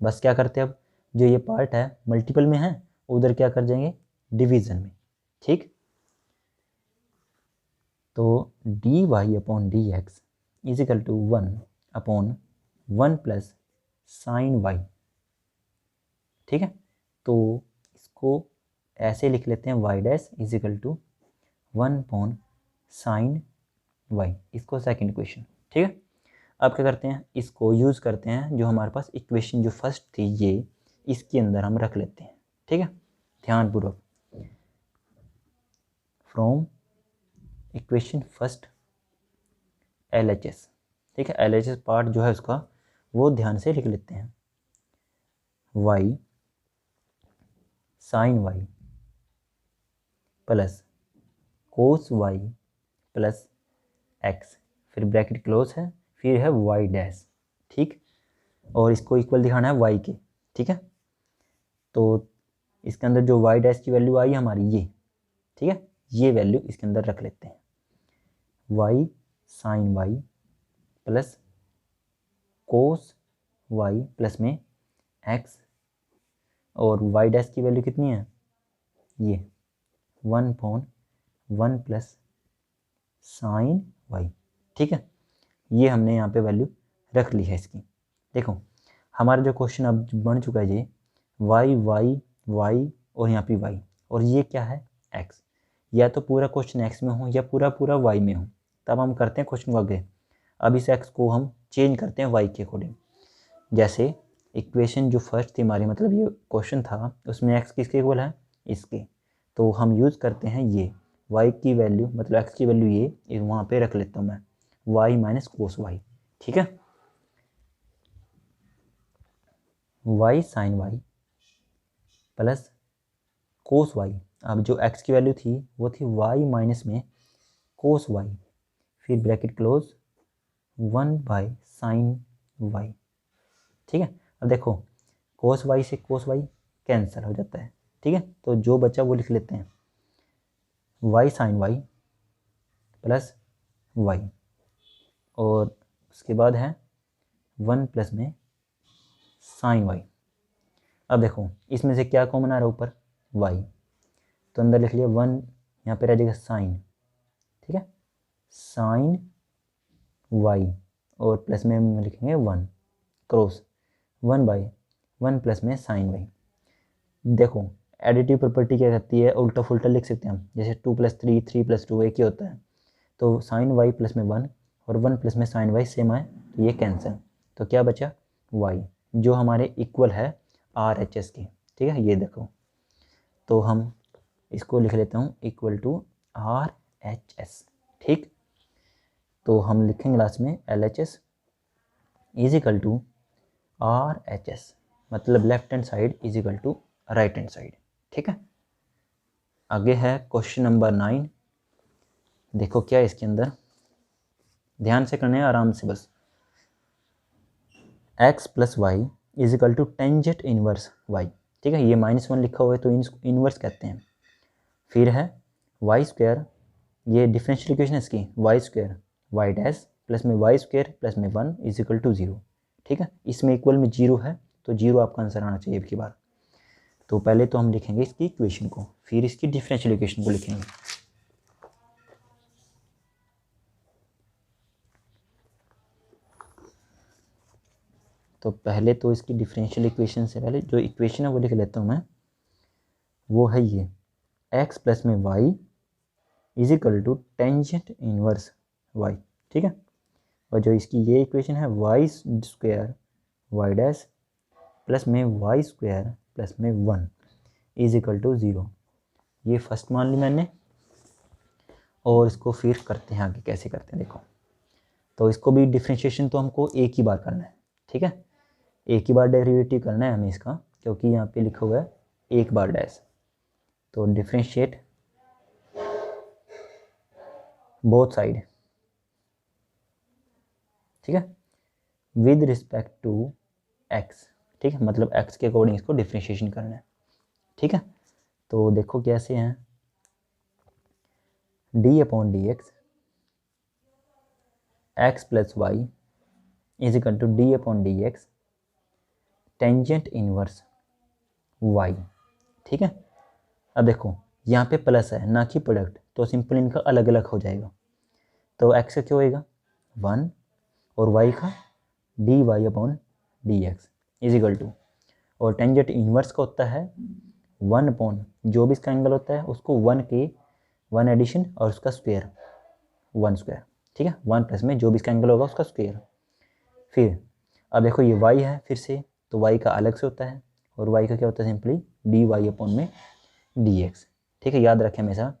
बस क्या करते हैं, अब जो ये पार्ट है मल्टीपल में है, उधर क्या कर जाएंगे डिवीजन में। ठीक, तो D Y upon D x is equal to 1 upon 1 plus sine y. ठीक है, तो इसको ऐसे लिख लेते हैं y dash is equal to 1 upon sine y, इसको सेकंड इक्वेशन। ठीक है, अब क्या करते हैं, इसको यूज़ करते हैं, जो हमारे पास इक्वेशन जो फर्स्ट थी ये, इसके अंदर हम रख लेते हैं। ठीक है, ध्यानपूर्वक, फ्रॉम इक्वेशन फर्स्ट LHS। ठीक ठीक है, LHS पार्ट जो है उसका वो ध्यान से लिख लेते हैं। y sine y plus cos y plus x, फिर ब्रैकेट क्लोज है, फिर है y डैश, ठीक, और इसको इक्वल दिखाना है y के, ठीक है। तो इसके अंदर जो y डैश की वैल्यू आई हमारी ये, ठीक है, ये वैल्यू इसके अंदर रख लेते हैं। y sine y plus cos y plus में x, और y डैश की वैल्यू कितनी है, ये 1/1 प्लस साइन y, ठीक है। ये हमने यहाँ पे वैल्यू रख ली है इसकी। देखो हमारा जो क्वेश्चन अब बन चुका है ये y और यहाँ पे y, और ये क्या है x, या तो पूरा क्वेश्चन x में हो या पूरा y में हो, तब हम करते हैं क्वेश्चन को आगे। अब इस x को हम चेंज करते हैं y के अकॉर्डिंग। जैसे इक्वेशन जो फर्स्ट थी हमारी, मतलब ये क्वेश्चन था, उसमें x किसके इक्वल है, इसके, तो हम यूज़ करते हैं ये y की वैल्यू, मतलब x की वैल्यू ये वहाँ पे रख लेता हूँ मैं, y माइनस कोस y, ठीक है। y sine y plus cos y, अब जो x की वैल्यू थी वो थी y माइनस में कोस y, फिर ब्रैकेट क्लोज 1/साइन y, ठीक है। अब देखो कोस y से कोस y कैंसिल हो जाता है, ठीक है, तो जो बचा वो लिख लेते हैं y sine y plus y, और उसके बाद है 1 प्लस में साइन y। अब देखो इसमें से क्या कॉमन आ रहा है ऊपर, y, तो अंदर लिख लिया 1, यहाँ पे रह जाएगा साइन, ठीक है, साइन y, और प्लस में हम लिखेंगे 1 क्रॉस 1/1 प्लस में साइन y। देखो एडिटिव प्रॉपर्टी क्या कहती है, उल्टा फुल्टा लिख सकते हैं हम, जैसे 2 + 3 3 + 2 एक ही होता है, तो साइन y प्लस में 1 और 1 प्लस में साइन y सेम है, तो ये कैंसिल, तो क्या बचा y, जो हमारे इक्वल है RHS की, ठीक है। ये देखो तो हम इसको लिख लेता हूँ इक्वल टू RHS, ठीक, तो हम लिखेंगे लास्ट में LHS is equal to RHS, मतलब left hand side is equal to right hand side, ठीक है। आगे है क्वेश्चन नंबर 9। देखो क्या है इसके अंदर, ध्यान से करना है आराम से बस। x plus y is equal to tangent inverse y, ठीक है, ये -1 लिखा हुआ है तो इनवर्स कहते हैं। फिर है वाई स्क्वायर, ये डिफरेंशियल इक्वेशन है इसकी, y square y dash plus में वाई स्क्वायर प्लस में 1 इज इक्वल टू 0, ठीक है। इसमें इक्वल में 0 है तो 0 आपका आंसर आना चाहिए की बार। तो पहले तो हम लिखेंगे इसकी इक्वेशन को, फिर इसकी डिफरेंशियल इक्वेशन को लिखेंगे। तो पहले तो इसकी डिफरेंशियल इक्वेशन से पहले जो इक्वेशन है वो लिख लेता हूँ मैं, वो है ये x प्लस में y is equal to tangent inverse y, ठीक है। और जो इसकी ये इक्वेशन है y square y dash plus में वाई स्क्वायर प्लस में 1 इज इक्वल टू 0, ये फर्स्ट मान ली मैंने। और इसको फिर करते हैं आगे, कैसे करते हैं देखो। तो इसको भी डिफ्रेंशिएशन तो हमको एक ही बार करना है, ठीक है, एक ही बार डेरिवेटिव करना है हमें इसका, क्योंकि यहाँ पे लिखा हुआ है एक बार डैश। तो डिफ्रेंशिएट बोथ साइड, ठीक है, विद रिस्पेक्ट टू x, ठीक है, मतलब x के अकॉर्डिंग इसको डिफ्रेंशिएशन करना है, ठीक है। तो देखो कैसे हैं, d/dx x plus y is equal to d/dx tangent inverse y, ठीक है। अब देखो यहाँ पे प्लस है ना कि प्रोडक्ट, तो सिंपल इनका अलग अलग हो जाएगा। तो x का क्या होएगा 1 और y का dy/dx इज इक्वल टू, और टेंजेंट इनवर्स का होता है 1/, जो भी इसका एंगल होता है उसको 1 एडिशन और उसका स्क्वायर 1 स्क्वायर, ठीक है, 1 प्लस में जो भी इसका एंगल होगा उसका स्क्वायर। फिर अब देखो ये y है फिर से, तो y का अलग से होता है, और y का क्या होता है सिंपली dy/dx, ठीक है। याद रखें हमेशा,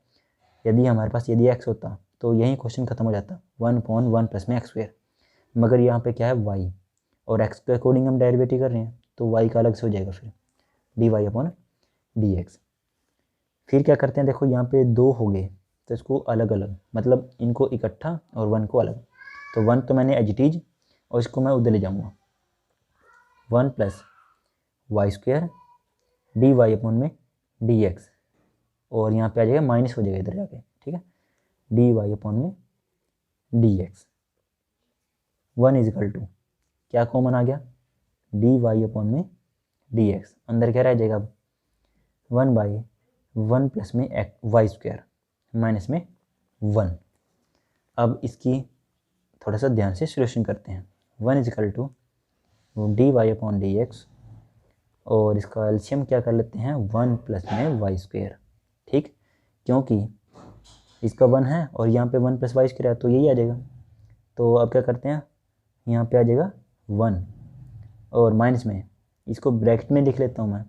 यदि हमारे पास यदि x होता तो यही क्वेश्चन खत्म हो जाता, 1/1 प्लस में x स्क्वायर। मगर यहाँ पे क्या है y, और x के अकॉर्डिंग हम डेरिवेटिव कर रहे हैं तो y का अलग से हो जाएगा फिर dy अपॉन dx। फिर क्या करते हैं, देखो यहाँ पे 2 हो गए तो इसको अलग अलग, मतलब इनको इकट्ठा और 1 को अलग। तो 1 तो मैंने एज इट इज और इसको मैं उधर ले जाऊँगा 1 plus y square d Y upon में डी एक्स, और यहाँ पे आ जाएगा माइनस हो जाएगा इधर जाके, ठीक है, डी वाई अपॉन में डी एक्स। 1 इजिकल टू क्या कॉमन आ गया, डी वाई अपॉन में डी एक्स, अंदर क्या रह जाएगा अब 1/1 प्लस में वाई स्क्वायर माइनस में 1। अब इसकी थोड़ा सा ध्यान से सोल्यूशन करते हैं। 1 is equal to d Y upon D x, और इसका एलसीएम क्या कर लेते हैं 1 प्लस में वाई स्क्वायर, ठीक, क्योंकि इसका 1 है और यहाँ पे 1 प्लस वाई स्क्वायर है तो यही आ जाएगा। तो अब क्या करते हैं, यहाँ पे आ जाएगा 1 और माइनस में, इसको ब्रैकेट में लिख लेता हूँ मैं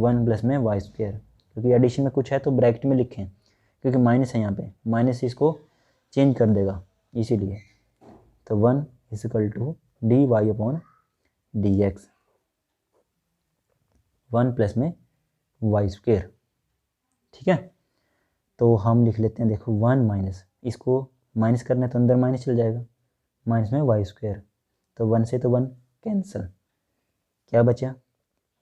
1 प्लस में वाई स्क्वायर, क्योंकि एडिशन में कुछ है तो ब्रैकेट में लिखें, क्योंकि माइनस है यहाँ पे, माइनस इसको चेंज कर देगा इसीलिए। तो 1 is equal to d Y upon D x, 1 plus में वाई स्क्वायर, ठीक है। तो हम लिख लेते हैं, देखो 1 माइनस, इसको माइनस करना है तो अंदर माइनस चल जाएगा, माइनस में वाई स्क्वायर, तो 1 से तो 1 कैंसिल, क्या बचा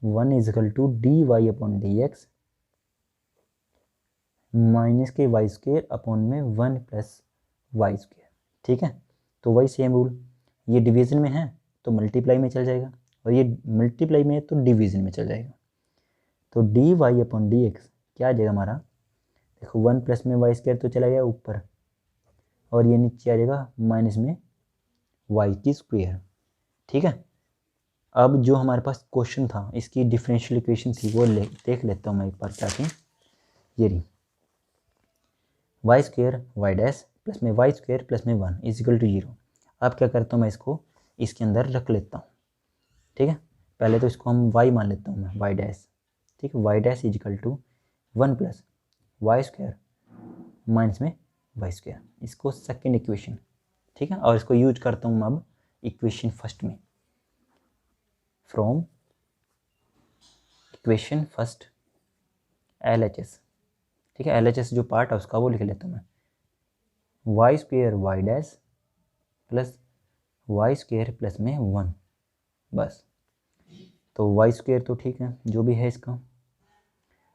1 is equal to d Y upon D x minus के वाई स्क्वायर अपॉन में 1 प्लस वाई स्क्वायर, ठीक है। तो वही सेम रूल, ये डिवीज़न में है तो मल्टीप्लाई में चल जाएगा, और ये मल्टीप्लाई में है तो डिवीज़न में चल जाएगा। तो D Y upon D x क्या आ जाएगा हमारा, देखो 1 प्लस में वाई स्क्वायर तो चला गया ऊपर, और ये नीचे आ जाएगा माइनस में वाई की स्क्वायर, ठीक है। अब जो हमारे पास क्वेश्चन था, इसकी डिफरेंशियल इक्वेशन थी, वो देख लेता हूँ मैं एक बार क्या थी। ये रही y square y dash plus में वाई स्क्वायर प्लस में 1 इजिकल टू 0। अब क्या करता हूँ मैं, इसको इसके अंदर रख लेता हूँ, ठीक है। पहले तो इसको हम y मान लेता हूँ मैं, वाई डैश, ठीक है, y dash is equal to 1 plus y square minus में वाई स्क्वायर, इसको सेकेंड इक्वेशन, ठीक है। और इसको यूज करता हूँ मैं अब इक्वेशन फर्स्ट में, फ्रॉम इक्वेशन फर्स्ट LHS, ठीक है, LHS जो पार्ट है उसका वो लिख लेता हूँ मैं, y square y dash plus y square plus में 1, बस। तो वाई स्क्वायर तो ठीक है जो भी है इसका,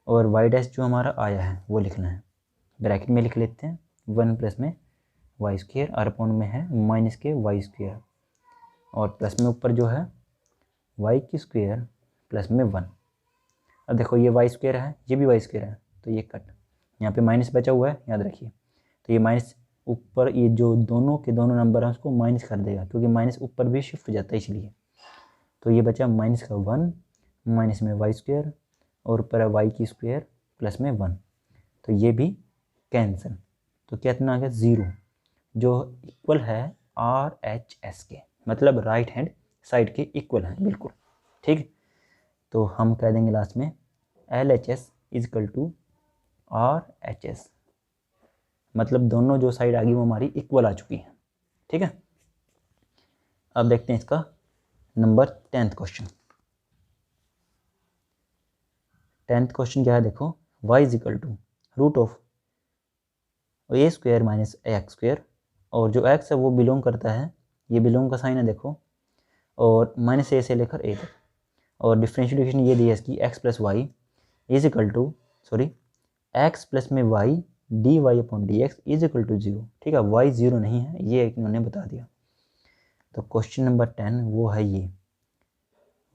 और वाई डैश जो हमारा आया है वो लिखना है, ब्रैकेट में लिख लेते हैं 1 प्लस में वाई स्क्वायर, और अपॉन में है माइनस के वाई स्क्वायर, और प्लस में ऊपर जो है वाई की स्क्वायर प्लस में 1। अब देखो ये वाई स्क्वायर है, ये भी वाई स्क्वायर है, तो ये कट, यहाँ पे माइनस बचा हुआ है याद रखिए, तो ये माइनस ऊपर, ये जो दोनों के दोनों नंबर हैं उसको माइनस कर देगा, क्योंकि माइनस ऊपर भी शिफ्ट हो जाता है इसलिए। तो ये बचा माइनस का 1 माइनस में वाई स्क्वायर, और ऊपर है वाई की स्क्वायर प्लस में 1, तो ये भी कैंसिल। तो कितना आ गया 0, जो इक्वल है RHS के, मतलब राइट हैंड साइड के इक्वल है बिल्कुल, ठीक। तो हम कह देंगे लास्ट में LHS इजकल टू RHS, मतलब दोनों जो साइड आ गई वो हमारी इक्वल आ चुकी है, ठीक है। अब देखते हैं इसका number 10th question. 10th question क्या है, देखो y is equal to root of a square minus x square, और जो x है वो बिलोंग करता है, ये बिलोंग का साइन है देखो, और माइनस ए से लेकर ए तक, और डिफरेंशिएशन ये दी है इसकी x plus y is equal to, sorry x plus में y d Y upon D x is equal to 0, ठीक है, y 0 नहीं है, ये इन्होंने बता दिया। तो क्वेश्चन नंबर 10 वो है ये,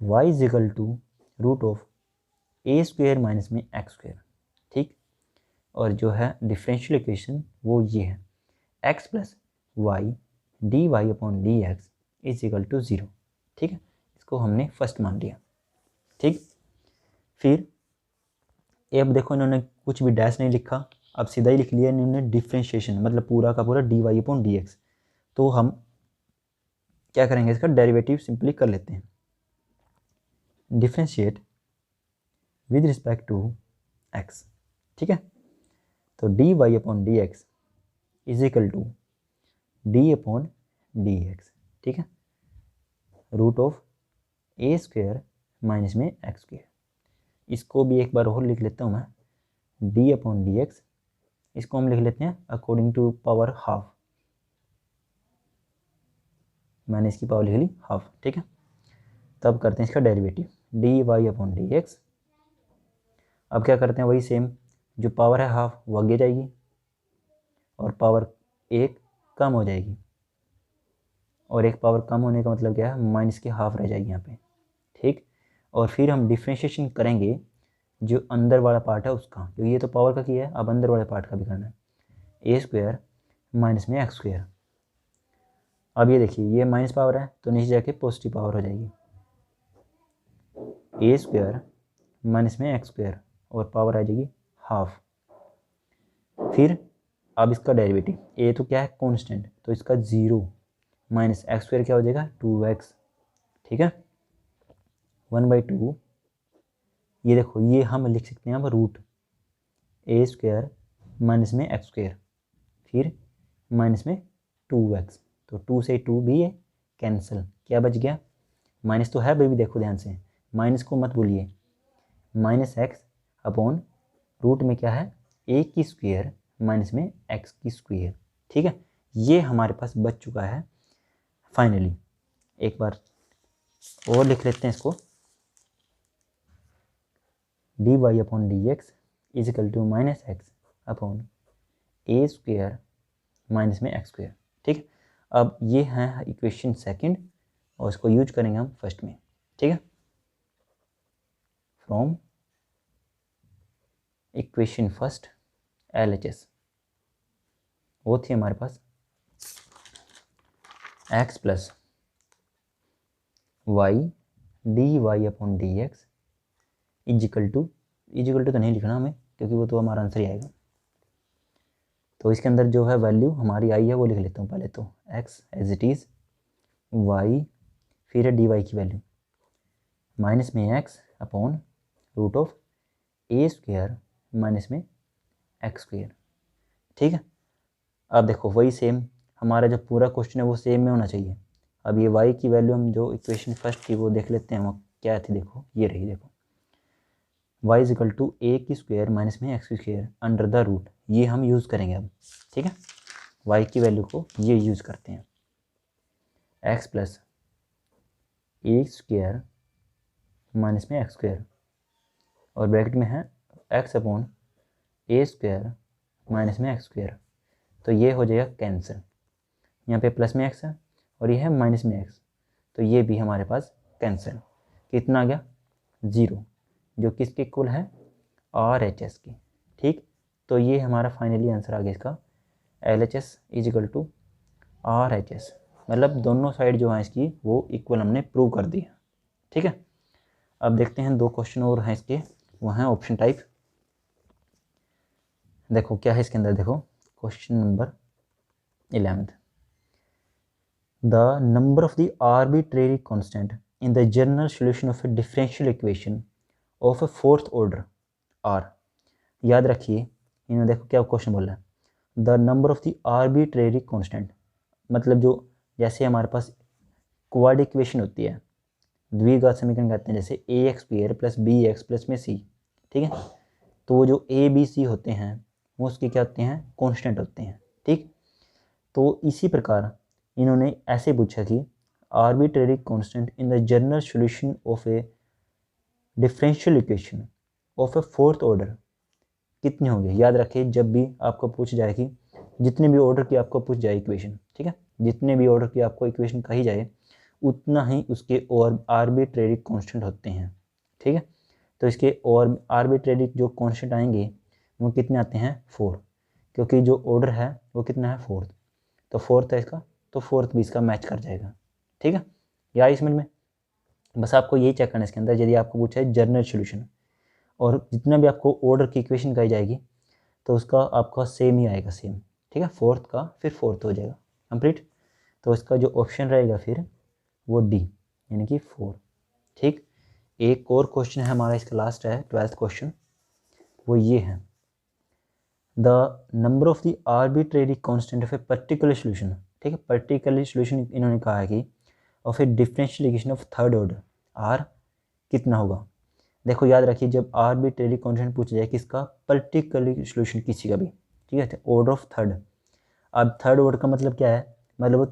y is equal to root of a square minus में एक्स स्क्वायर, ठीक, और जो है डिफरेंशियल इक्वेशन वो ये है x plus y d Y upon D x is equal to 0, ठीक है, इसको हमने फर्स्ट मान लिया, ठीक। फिर ये अब देखो इन्होंने कुछ भी डैश नहीं लिखा, अब सीधा ही लिख लिया इन्होंने डिफरेंशिएशन, मतलब पूरा का पूरा d Y upon D x. तो हम क्या करेंगे, इसका डेरिवेटिव सिंपली कर लेते हैं, differentiate with respect to x, ठीक है। तो D Y upon D x is equal to D upon D x, ठीक है, root of a square minus में एक्स स्क्वायर। इसको भी एक बार और लिख लेता हूँ मैं, डी अपॉन डी एक्स, इसको हम लिख लेते हैं अकॉर्डिंग टू पावर हाफ, मैंने इसकी पावर लिख ली हाफ, ठीक है। तब करते हैं इसका derivative, d Y upon D x. अब क्या करते हैं, वही सेम, जो पावर है हाफ वो आगे जाएगी और पावर एक कम हो जाएगी, और एक पावर कम होने का मतलब क्या है, माइनस की हाफ रह जाएगी यहाँ पे, ठीक। और फिर हम डिफ्रेंशिएशन करेंगे जो अंदर वाला पार्ट है उसका, क्योंकि ये तो पावर का किया है, अब अंदर वाले पार्ट का भी करना है, ए स्क्वायर माइनस में एक्स स्क्वायर। अब ये देखिए ये माइनस पावर है तो नीचे जाके पॉजिटिव पावर हो जाएगी, ए स्क्वायर माइनस में एक्स स्क्वायर और पावर आ जाएगी हाफ। फिर अब इसका डेरिवेटिव, ए तो क्या है कांस्टेंट, तो इसका 0 माइनस एक्स स्क्वायर क्या हो जाएगा 2x, ठीक है, 1/2। ये देखो ये हम लिख सकते हैं अब रूट ए स्क्वायर माइनस में एक्स स्क्वायर, फिर माइनस में 2x, तो 2 से 2 भी है कैंसिल, क्या बच गया, माइनस तो है बेबी, देखो ध्यान से, माइनस को मत भूलिए, माइनस एक्स अपॉन रूट में क्या है ए की स्क्वायर माइनस में एक्स की स्क्वायर, ठीक है। ये हमारे पास बच चुका है फाइनली। एक बार और लिख लेते हैं इसको, d Y upon D x is equal to minus x upon a square minus में एक्स स्क्वायर, ठीक। अब ये है इक्वेशन सेकंड और इसको यूज करेंगे हम फर्स्ट में, ठीक है। फ्रॉम इक्वेशन फर्स्ट LHS वो थी हमारे पास x plus y d Y upon D x is equal to तो नहीं लिखना हमें क्योंकि वो तो हमारा आंसर ही आएगा, तो इसके अंदर जो है वैल्यू हमारी आई है वो लिख लेता हूँ पहले, तो x as it is, y फिर है डी वाई की वैल्यू माइनस में x upon root of a square minus में एक्स स्क्वायर, ठीक है। अब देखो वही सेम हमारा जो पूरा क्वेश्चन है वो सेम में होना चाहिए। अब ये y की वैल्यू हम जो इक्वेशन फर्स्ट थी वो देख लेते हैं, वो क्या थी, देखो ये रही, देखो y इज इक्वल टू ए की स्क्वायर माइनस में एक्स की स्क्वायर अंडर द रूट, ये हम यूज़ करेंगे अब, ठीक है। y की वैल्यू को ये यूज़ करते हैं, x प्लस ए स्क्वायर माइनस में एक्स स्क्वायर और ब्रैकेट में है x upon a square minus में एक्स स्क्वायर, तो ये हो जाएगा कैंसिल, यहाँ पे प्लस में x है और ये है माइनस में x, तो ये भी हमारे पास कैंसिल, कितना आ गया 0, जो किसके इक्वल है RHS की, ठीक। तो ये हमारा फाइनली आंसर आ गया इसका, LHS is equal to RHS, मतलब दोनों साइड जो है इसकी वो इक्वल हमने प्रूव कर दी है, ठीक है। अब देखते हैं 2 क्वेश्चन और हैं इसके, वो हैं ऑप्शन टाइप। देखो क्या है इसके अंदर, देखो question number 11, the number of the arbitrary constant in the general solution of a differential equation of a fourth order are. याद रखिए इन्होंने, देखो क्या क्वेश्चन बोला है, the number of the arbitrary constant, मतलब जो जैसे हमारे पास क्वाड इक्वेशन होती है, द्विघात समीकरण कहते हैं, जैसे A X square plus B X plus में सी, ठीक है। तो वो जो ए बी सी होते हैं वो उसके क्या होते हैं, कांस्टेंट होते हैं, ठीक। तो इसी प्रकार इन्होंने ऐसे पूछा कि arbitrary constant in the general solution of a differential equation of a fourth order कितने होंगे। याद रखिए जब भी आपको पूछ जाए कि जितने भी ऑर्डर की आपको पूछ जाए इक्वेशन, ठीक है, जितने भी ऑर्डर की आपको इक्वेशन कही जाए उतना ही उसके और आर्बिट्रेरी कांस्टेंट होते हैं, ठीक है। तो इसके और आर्बिट्रेरी जो कांस्टेंट आएंगे वो कितने आते हैं 4, क्योंकि जो ऑर्डर है वो कितना है फोर्थ, तो फोर्थ है इसका, तो फोर्थ भी इसका मैच कर जाएगा, ठीक है। या इस समझ में, बस आपको यही चेक करना है इसके अंदर, यदि आपको पूछा है जनरल सॉल्यूशन और जितना भी आपको ऑर्डर की इक्वेशन कही जाएगी तो उसका आपका सेम ही आएगा, सेम, ठीक है, फोर्थ का फिर फोर्थ हो जाएगा कंप्लीट। तो इसका जो ऑप्शन रहेगा फिर वो डी यानी कि 4, ठीक। एक और क्वेश्चन है हमारा, इसका लास्ट है 12th क्वेश्चन, वो ये है the number of the arbitrary constant of a particular solution ठीक है, पर्टिकुलर सोल्यूशन इन्होंने कहा है कि, और फिर differential equation of third order are कितना होगा। देखो याद रखिए, जब आर्बिट्रेरी कांस्टेंट पूछा जाए किसका, पर्टिकुलर सोल्यूशन किसी का भी, ठीक है, ऑर्डर ऑफ थर्ड। अब थर्ड ऑर्डर का मतलब क्या है, मतलब वो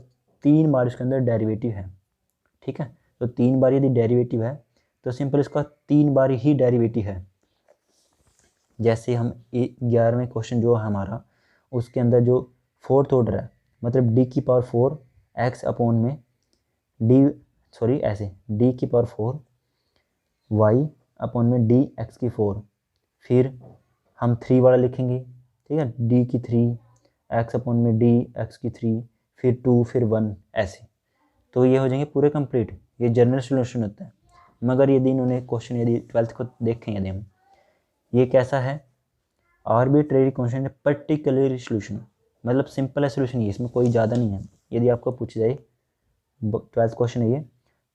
3 बार इसके अंदर डेरिवेटिव है, ठीक है, तो 3 बार यदि डेरिवेटिव है तो सिंपल इसका 3 बार ही डेरिवेटिव है। जैसे हम 11वें क्वेश्चन जो है हमारा, उसके अंदर जो फोर्थ ऑर्डर है, मतलब डी की पावर 4 एक्स अपॉन में डी की पावर 4 वाई अपॉन में डी एक्स की 4, फिर हम 3 वाला लिखेंगे, ठीक है, डी की 3 एक्स अपॉन में डी एक्स की 3, फिर 2, फिर 1, ऐसे। तो ये हो जाएंगे पूरे कंप्लीट, ये जनरल सोल्यूशन होता है। मगर यदि इन्होंने क्वेश्चन यदि 12th को देखें यदि हम, ये कैसा है, आर्बिट्रेरी कांस्टेंट पर्टिकुलर सोल्यूशन, मतलब सिंपल है सोल्यूशन, ये इसमें कोई ज़्यादा नहीं है। यदि आपको पूछा जाए 12th क्वेश्चन है ये,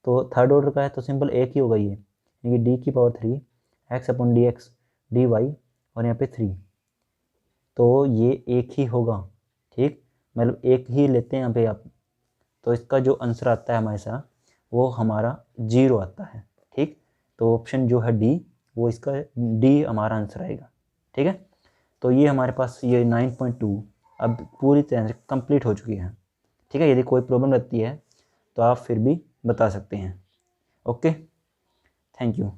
तो थर्ड ऑर्डर का है तो सिंपल एक ही होगा ये डी की power 3 x upon D x d y और यहाँ पे 3, तो ये एक ही होगा, ठीक, मतलब एक ही लेते हैं यहाँ पे आप, तो इसका जो आंसर आता है हमारे साथ वो हमारा 0 आता है, ठीक। तो ऑप्शन जो है डी, वो इसका डी हमारा आंसर आएगा, ठीक है। तो ये हमारे पास ये 9.2 अब पूरी तरह से कंप्लीट हो चुकी है, ठीक है। यदि कोई प्रॉब्लम रहती है तो आप फिर भी बता सकते हैं। Okay, thank you.